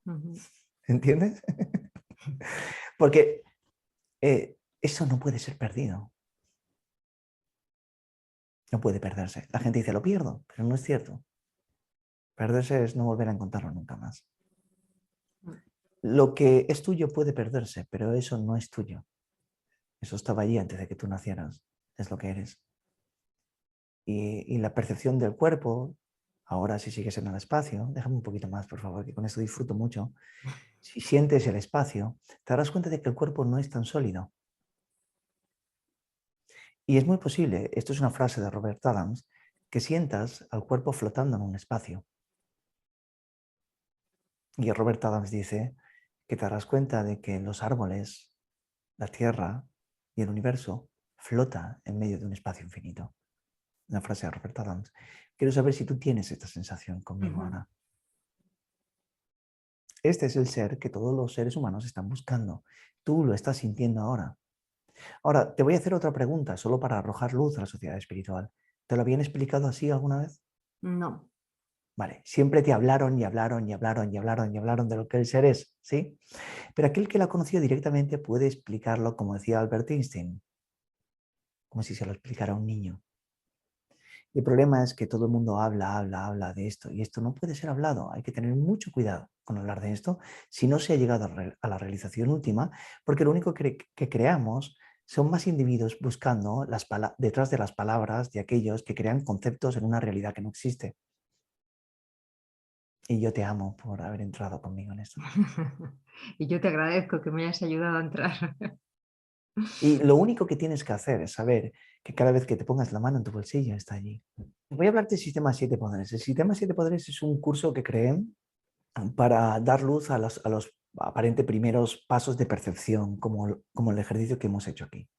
ujú. ¿entiendes? Porque eso no puede ser perdido, no puede perderse. La gente dice, lo pierdo, pero no es cierto. Perderse es no volver a encontrarlo nunca más. Lo que es tuyo puede perderse, pero eso no es tuyo. Eso estaba allí antes de que tú nacieras. Es lo que eres. Y la percepción del cuerpo, ahora si sigues en el espacio, déjame un poquito más, por favor, que con esto disfruto mucho. Si sientes el espacio, te darás cuenta de que el cuerpo no es tan sólido. Y es muy posible, esto es una frase de Robert Adams, que sientas al cuerpo flotando en un espacio. Y Robert Adams dice que te darás cuenta de que los árboles, la tierra y el universo flota en medio de un espacio infinito. Una frase de Robert Adams. Quiero saber si tú tienes esta sensación conmigo Ujú. ahora. Este es el ser que todos los seres humanos están buscando. Tú lo estás sintiendo ahora. Ahora, te voy a hacer otra pregunta, solo para arrojar luz a la sociedad espiritual. ¿Te lo habían explicado así alguna vez? No. Vale, siempre te hablaron y hablaron y hablaron y hablaron y hablaron de lo que el ser es, ¿sí? Pero aquel que la conoció directamente puede explicarlo, como decía Albert Einstein, como si se lo explicara a un niño. Y el problema es que todo el mundo habla de esto, y esto no puede ser hablado. Hay que tener mucho cuidado con hablar de esto si no se ha llegado a la realización última, porque lo único que creamos son más individuos buscando detrás de las palabras de aquellos que crean conceptos en una realidad que no existe. Y yo te amo por haber entrado conmigo en esto. Y yo te agradezco que me hayas ayudado a entrar. Y lo único que tienes que hacer es saber que cada vez que te pongas la mano en tu bolsillo está allí. Voy a hablarte del Sistema 7 Poderes. El Sistema 7 Poderes es un curso que creé para dar luz a los aparente primeros pasos de percepción, como el ejercicio que hemos hecho aquí.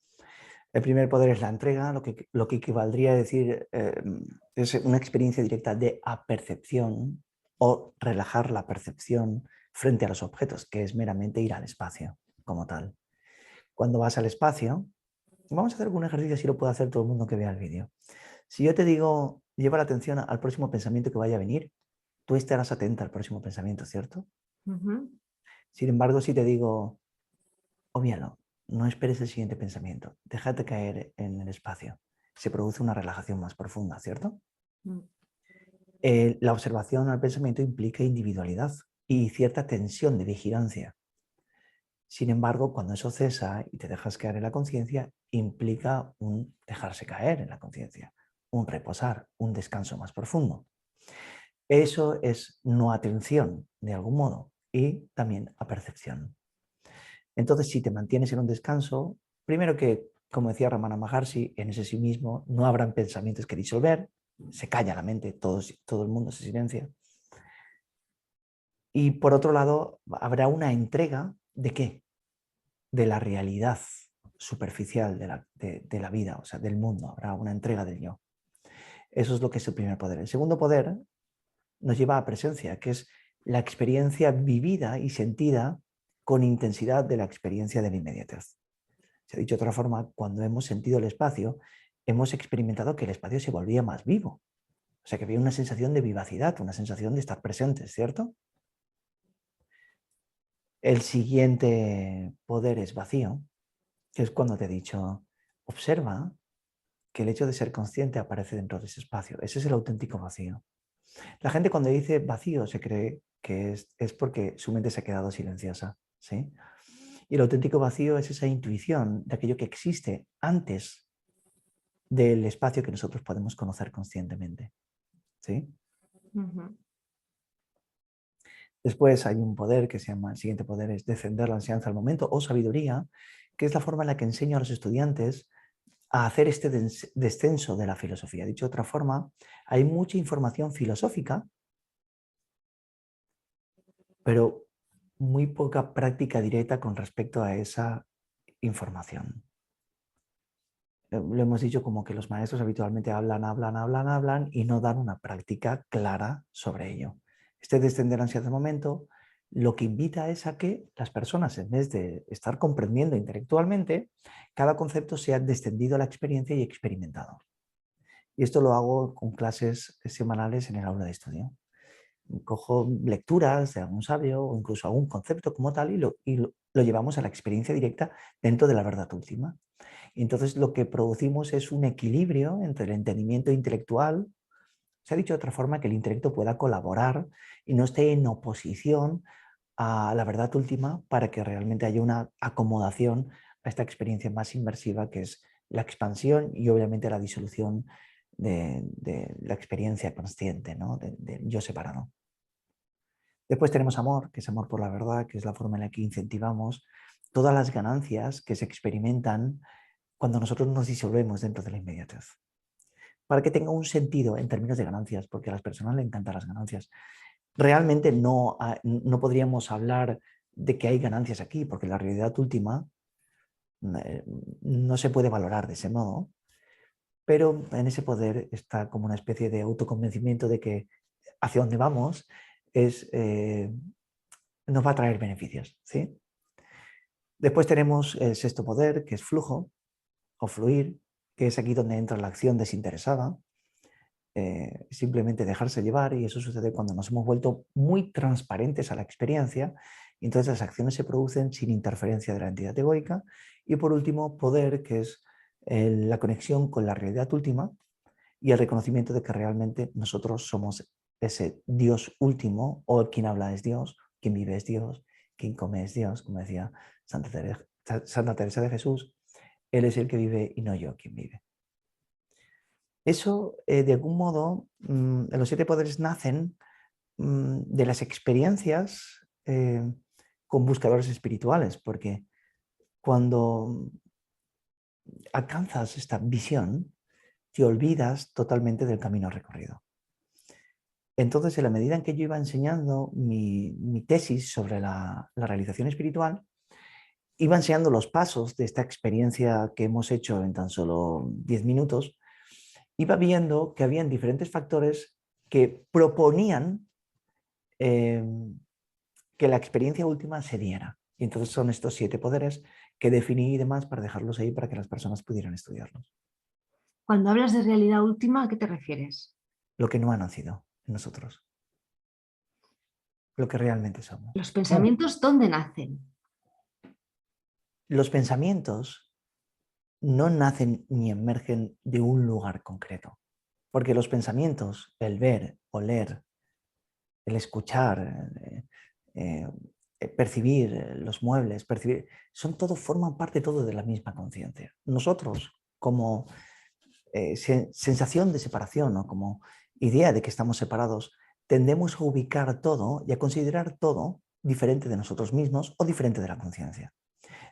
El primer poder es la entrega, lo que equivaldría a decir, es una experiencia directa de apercepción o relajar la percepción frente a los objetos, que es meramente ir al espacio como tal. Cuando vas al espacio, vamos a hacer algún ejercicio, así lo puede hacer todo el mundo que vea el vídeo. Si yo te digo, lleva la atención al próximo pensamiento que vaya a venir, tú estarás atenta al próximo pensamiento, ¿cierto? Ujú. Sin embargo, si te digo, obvialo, no esperes el siguiente pensamiento, déjate caer en el espacio. Se produce una relajación más profunda, ¿cierto? Mm. La observación al pensamiento implica individualidad y cierta tensión de vigilancia. Sin embargo, cuando eso cesa y te dejas caer en la conciencia, implica un dejarse caer en la conciencia, un reposar, un descanso más profundo. Eso es no atención, de algún modo, y también apercepción. Entonces, si te mantienes en un descanso, primero que, como decía Ramana Maharshi, en ese sí mismo no habrán pensamientos que disolver, se calla la mente, todo el mundo se silencia. Y por otro lado, habrá una entrega ¿de qué? De la realidad superficial de la vida, o sea, del mundo. Habrá una entrega del yo. Eso es lo que es el primer poder. El segundo poder nos lleva a presencia, que es la experiencia vivida y sentida con intensidad de la experiencia de la inmediatez. Se ha dicho de otra forma, cuando hemos sentido el espacio, hemos experimentado que el espacio se volvía más vivo. O sea, que había una sensación de vivacidad, una sensación de estar presentes, ¿cierto? El siguiente poder es vacío, que es cuando te he dicho, observa que el hecho de ser consciente aparece dentro de ese espacio. Ese es el auténtico vacío. La gente cuando dice vacío se cree que es porque su mente se ha quedado silenciosa, ¿sí? Y el auténtico vacío es esa intuición de aquello que existe antes del espacio que nosotros podemos conocer conscientemente, ¿sí? Ujú. Después hay un poder que se llama, el siguiente poder es defender la enseñanza al momento o sabiduría, que es la forma en la que enseño a los estudiantes a hacer este descenso de la filosofía. Dicho de otra forma, hay mucha información filosófica, pero muy poca práctica directa con respecto a esa información. Lo hemos dicho como que los maestros habitualmente hablan y no dan una práctica clara sobre ello. Este descender ansia de momento lo que invita es a que las personas, en vez de estar comprendiendo intelectualmente, cada concepto sea descendido a la experiencia y experimentado. Y esto lo hago con clases semanales en el aula de estudio. Cojo lecturas de algún sabio o incluso algún concepto como tal y lo llevamos a la experiencia directa dentro de la verdad última. Y entonces lo que producimos es un equilibrio entre el entendimiento intelectual. Se ha dicho de otra forma, que el intelecto pueda colaborar y no esté en oposición a la verdad última, para que realmente haya una acomodación a esta experiencia más inmersiva, que es la expansión y obviamente la disolución de la experiencia consciente, ¿no? Del yo separado. Después tenemos amor, que es amor por la verdad, que es la forma en la que incentivamos todas las ganancias que se experimentan cuando nosotros nos disolvemos dentro de la inmediatez, para que tenga un sentido en términos de ganancias, porque a las personas les encantan las ganancias. Realmente no podríamos hablar de que hay ganancias aquí, porque la realidad última no se puede valorar de ese modo, pero en ese poder está como una especie de autoconvencimiento de que hacia donde vamos nos va a traer beneficios, ¿sí? Después tenemos el sexto poder, que es flujo o fluir, que es aquí donde entra la acción desinteresada. Simplemente dejarse llevar, y eso sucede cuando nos hemos vuelto muy transparentes a la experiencia, y entonces las acciones se producen sin interferencia de la entidad egoica. Y por último, poder, que es la conexión con la realidad última y el reconocimiento de que realmente nosotros somos ese Dios último, o quien habla es Dios, quien vive es Dios, quien come es Dios, como decía Santa Teresa de Jesús. Él es el que vive y no yo quien vive. Eso, de algún modo, los 7 poderes nacen de las experiencias con buscadores espirituales, porque cuando alcanzas esta visión, te olvidas totalmente del camino recorrido. Entonces, en la medida en que yo iba enseñando mi tesis sobre la realización espiritual, iba enseñando los pasos de esta experiencia que hemos hecho en tan solo 10 minutos, iba viendo que habían diferentes factores que proponían que la experiencia última se diera. Y entonces son estos 7 poderes que definí y demás para dejarlos ahí para que las personas pudieran estudiarlos. Cuando hablas de realidad última, ¿a qué te refieres? Lo que no ha nacido en nosotros, lo que realmente somos. ¿Los pensamientos dónde nacen? Los pensamientos no nacen ni emergen de un lugar concreto, porque los pensamientos, el ver, oler, el escuchar, percibir los muebles, forman parte todo de la misma conciencia. Nosotros, como sensación de separación, o como idea de que estamos separados, tendemos a ubicar todo y a considerar todo diferente de nosotros mismos o diferente de la conciencia.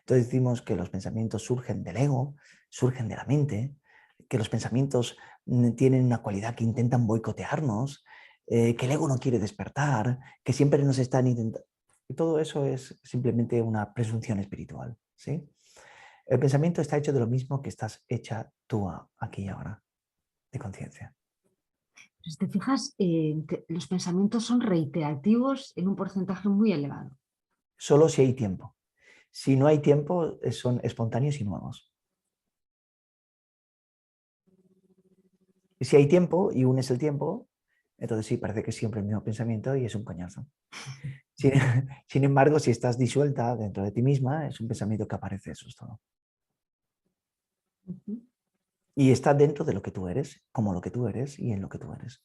Entonces decimos que los pensamientos surgen del ego, surgen de la mente, que los pensamientos tienen una cualidad que intentan boicotearnos, que el ego no quiere despertar, que siempre nos están intentando. Y todo eso es simplemente una presunción espiritual, ¿sí? El pensamiento está hecho de lo mismo que estás hecha tú aquí y ahora, de conciencia. Si te fijas, los pensamientos son reiterativos en un porcentaje muy elevado. Solo si hay tiempo. Si no hay tiempo, son espontáneos y nuevos. Si hay tiempo y unes el tiempo, entonces sí, parece que es siempre el mismo pensamiento y es un coñazo. Sin embargo, si estás disuelta dentro de ti misma, es un pensamiento que aparece, eso es todo. Y está dentro de lo que tú eres, como lo que tú eres y en lo que tú eres.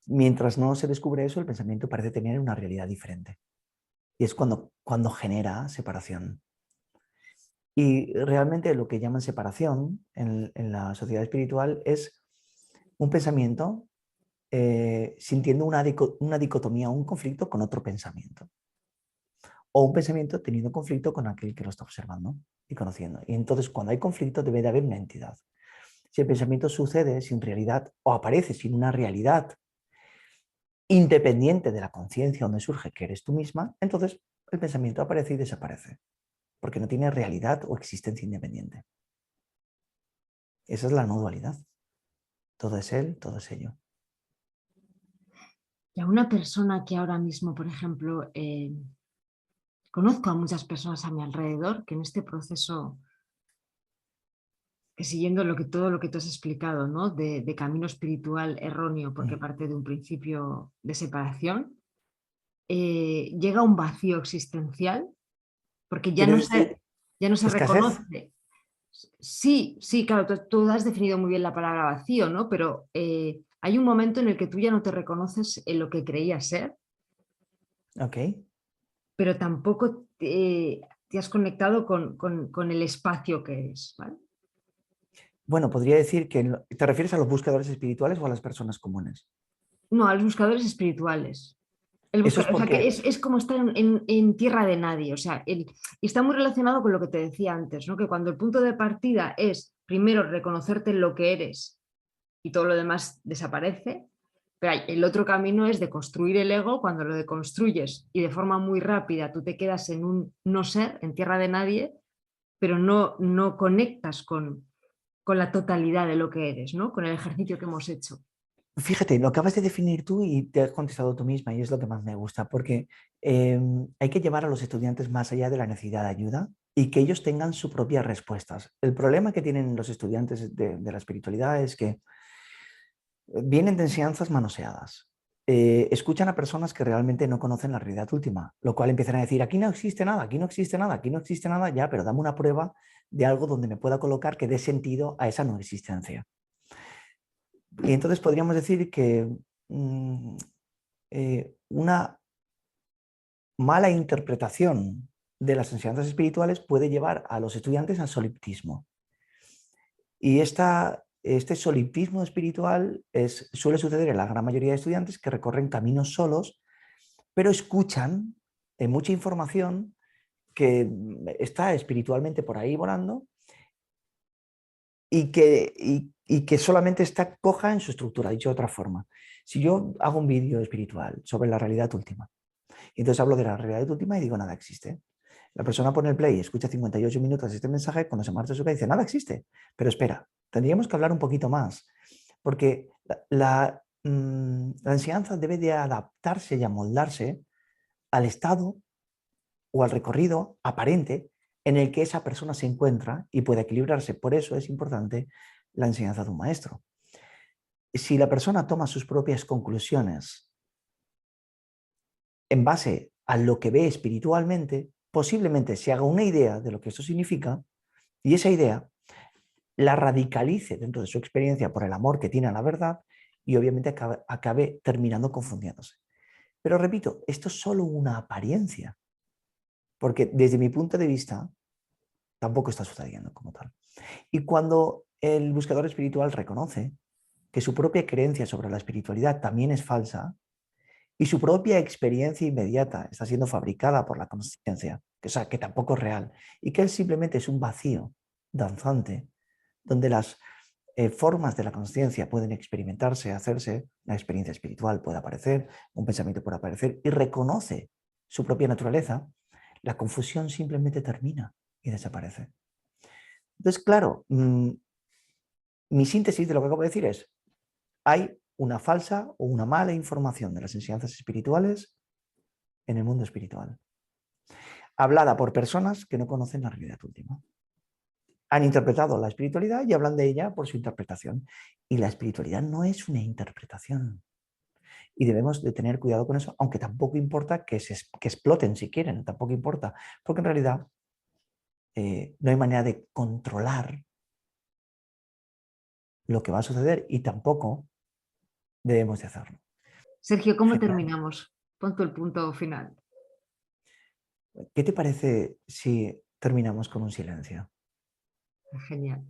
Mientras no se descubre eso, el pensamiento parece tener una realidad diferente. Y es cuando genera separación. Y realmente lo que llaman separación en la sociedad espiritual es un pensamiento sintiendo una dicotomía, un conflicto con otro pensamiento. O un pensamiento teniendo conflicto con aquel que lo está observando y conociendo. Y entonces, cuando hay conflicto, debe de haber una entidad. Si el pensamiento sucede sin realidad o aparece sin una realidad independiente de la conciencia donde surge, que eres tú misma, entonces el pensamiento aparece y desaparece, porque no tiene realidad o existencia independiente. Esa es la no dualidad. Todo es él, todo es ello. Y a una persona que ahora mismo, por ejemplo, conozco a muchas personas a mi alrededor que en este proceso que siguiendo todo lo que tú has explicado, ¿no? De camino espiritual erróneo porque Mm. parte de un principio de separación, llega un vacío existencial porque ¿Quieres decir ya no se escasez? reconoce. Sí, sí, claro, tú has definido muy bien la palabra vacío, ¿no? Pero hay un momento en el que tú ya no te reconoces en lo que creías ser, Ok. pero tampoco te has conectado con el espacio que es, ¿vale? Bueno, podría decir que te refieres a los buscadores espirituales o a las personas comunes. No, a los buscadores espirituales. Eso es O sea, que porque, es como estar en tierra de nadie. O sea, y está muy relacionado con lo que te decía antes, ¿no? Que cuando el punto de partida es primero reconocerte en lo que eres y todo lo demás desaparece, pero el otro camino es de construir el ego. Cuando lo deconstruyes y de forma muy rápida tú te quedas en un no ser, en tierra de nadie, pero no conectas con la totalidad de lo que eres, ¿no? Con el ejercicio que hemos hecho. fíjate, lo acabas de definir tú y te has contestado tú misma y es lo que más me gusta, porque hay que llevar a los estudiantes más allá de la necesidad de ayuda y que ellos tengan sus propias respuestas. El problema que tienen los estudiantes de la espiritualidad es que vienen de enseñanzas manoseadas. Escuchan a personas que realmente no conocen la realidad última, lo cual empiezan a decir, aquí no existe nada, aquí no existe nada, aquí no existe nada, ya, pero dame una prueba de algo donde me pueda colocar que dé sentido a esa no existencia. Y entonces podríamos decir que mm, una mala interpretación de las enseñanzas espirituales puede llevar a los estudiantes al solipsismo. Y este solipsismo espiritual suele suceder en la gran mayoría de estudiantes que recorren caminos solos, pero escuchan mucha información que está espiritualmente por ahí volando y que solamente está coja en su estructura, dicho de otra forma. Si yo hago un vídeo espiritual sobre la realidad última, y entonces hablo de la realidad última y digo, nada existe. La persona pone el play, escucha 58 minutos este mensaje, cuando se marcha a su casa dice, nada existe. Pero espera, tendríamos que hablar un poquito más, porque la enseñanza debe de adaptarse y amoldarse al estado o al recorrido aparente en el que esa persona se encuentra y puede equilibrarse. Por eso es importante la enseñanza de un maestro. Si la persona toma sus propias conclusiones en base a lo que ve espiritualmente, posiblemente se haga una idea de lo que esto significa y esa idea la radicalice dentro de su experiencia por el amor que tiene a la verdad y obviamente acabe terminando confundiéndose. Pero repito, esto es solo una apariencia, porque desde mi punto de vista tampoco está sucediendo como tal. Y cuando el buscador espiritual reconoce que su propia creencia sobre la espiritualidad también es falsa y su propia experiencia inmediata está siendo fabricada por la conciencia, o sea, que tampoco es real, y que él simplemente es un vacío danzante, donde las formas de la conciencia pueden experimentarse, hacerse, la experiencia espiritual puede aparecer, un pensamiento puede aparecer, y reconoce su propia naturaleza, la confusión simplemente termina y desaparece. Entonces, claro, mi síntesis de lo que acabo de decir es, hay una falsa o una mala información de las enseñanzas espirituales en el mundo espiritual, hablada por personas que no conocen la realidad última. Han interpretado la espiritualidad y hablan de ella por su interpretación. Y la espiritualidad no es una interpretación. Y debemos de tener cuidado con eso, aunque tampoco importa que exploten si quieren, tampoco importa, porque en realidad no hay manera de controlar lo que va a suceder y tampoco debemos de hacerlo. Sergio, ¿cómo Genial. terminamos? Pon tú el punto final. ¿Qué te parece si terminamos con un silencio? Genial.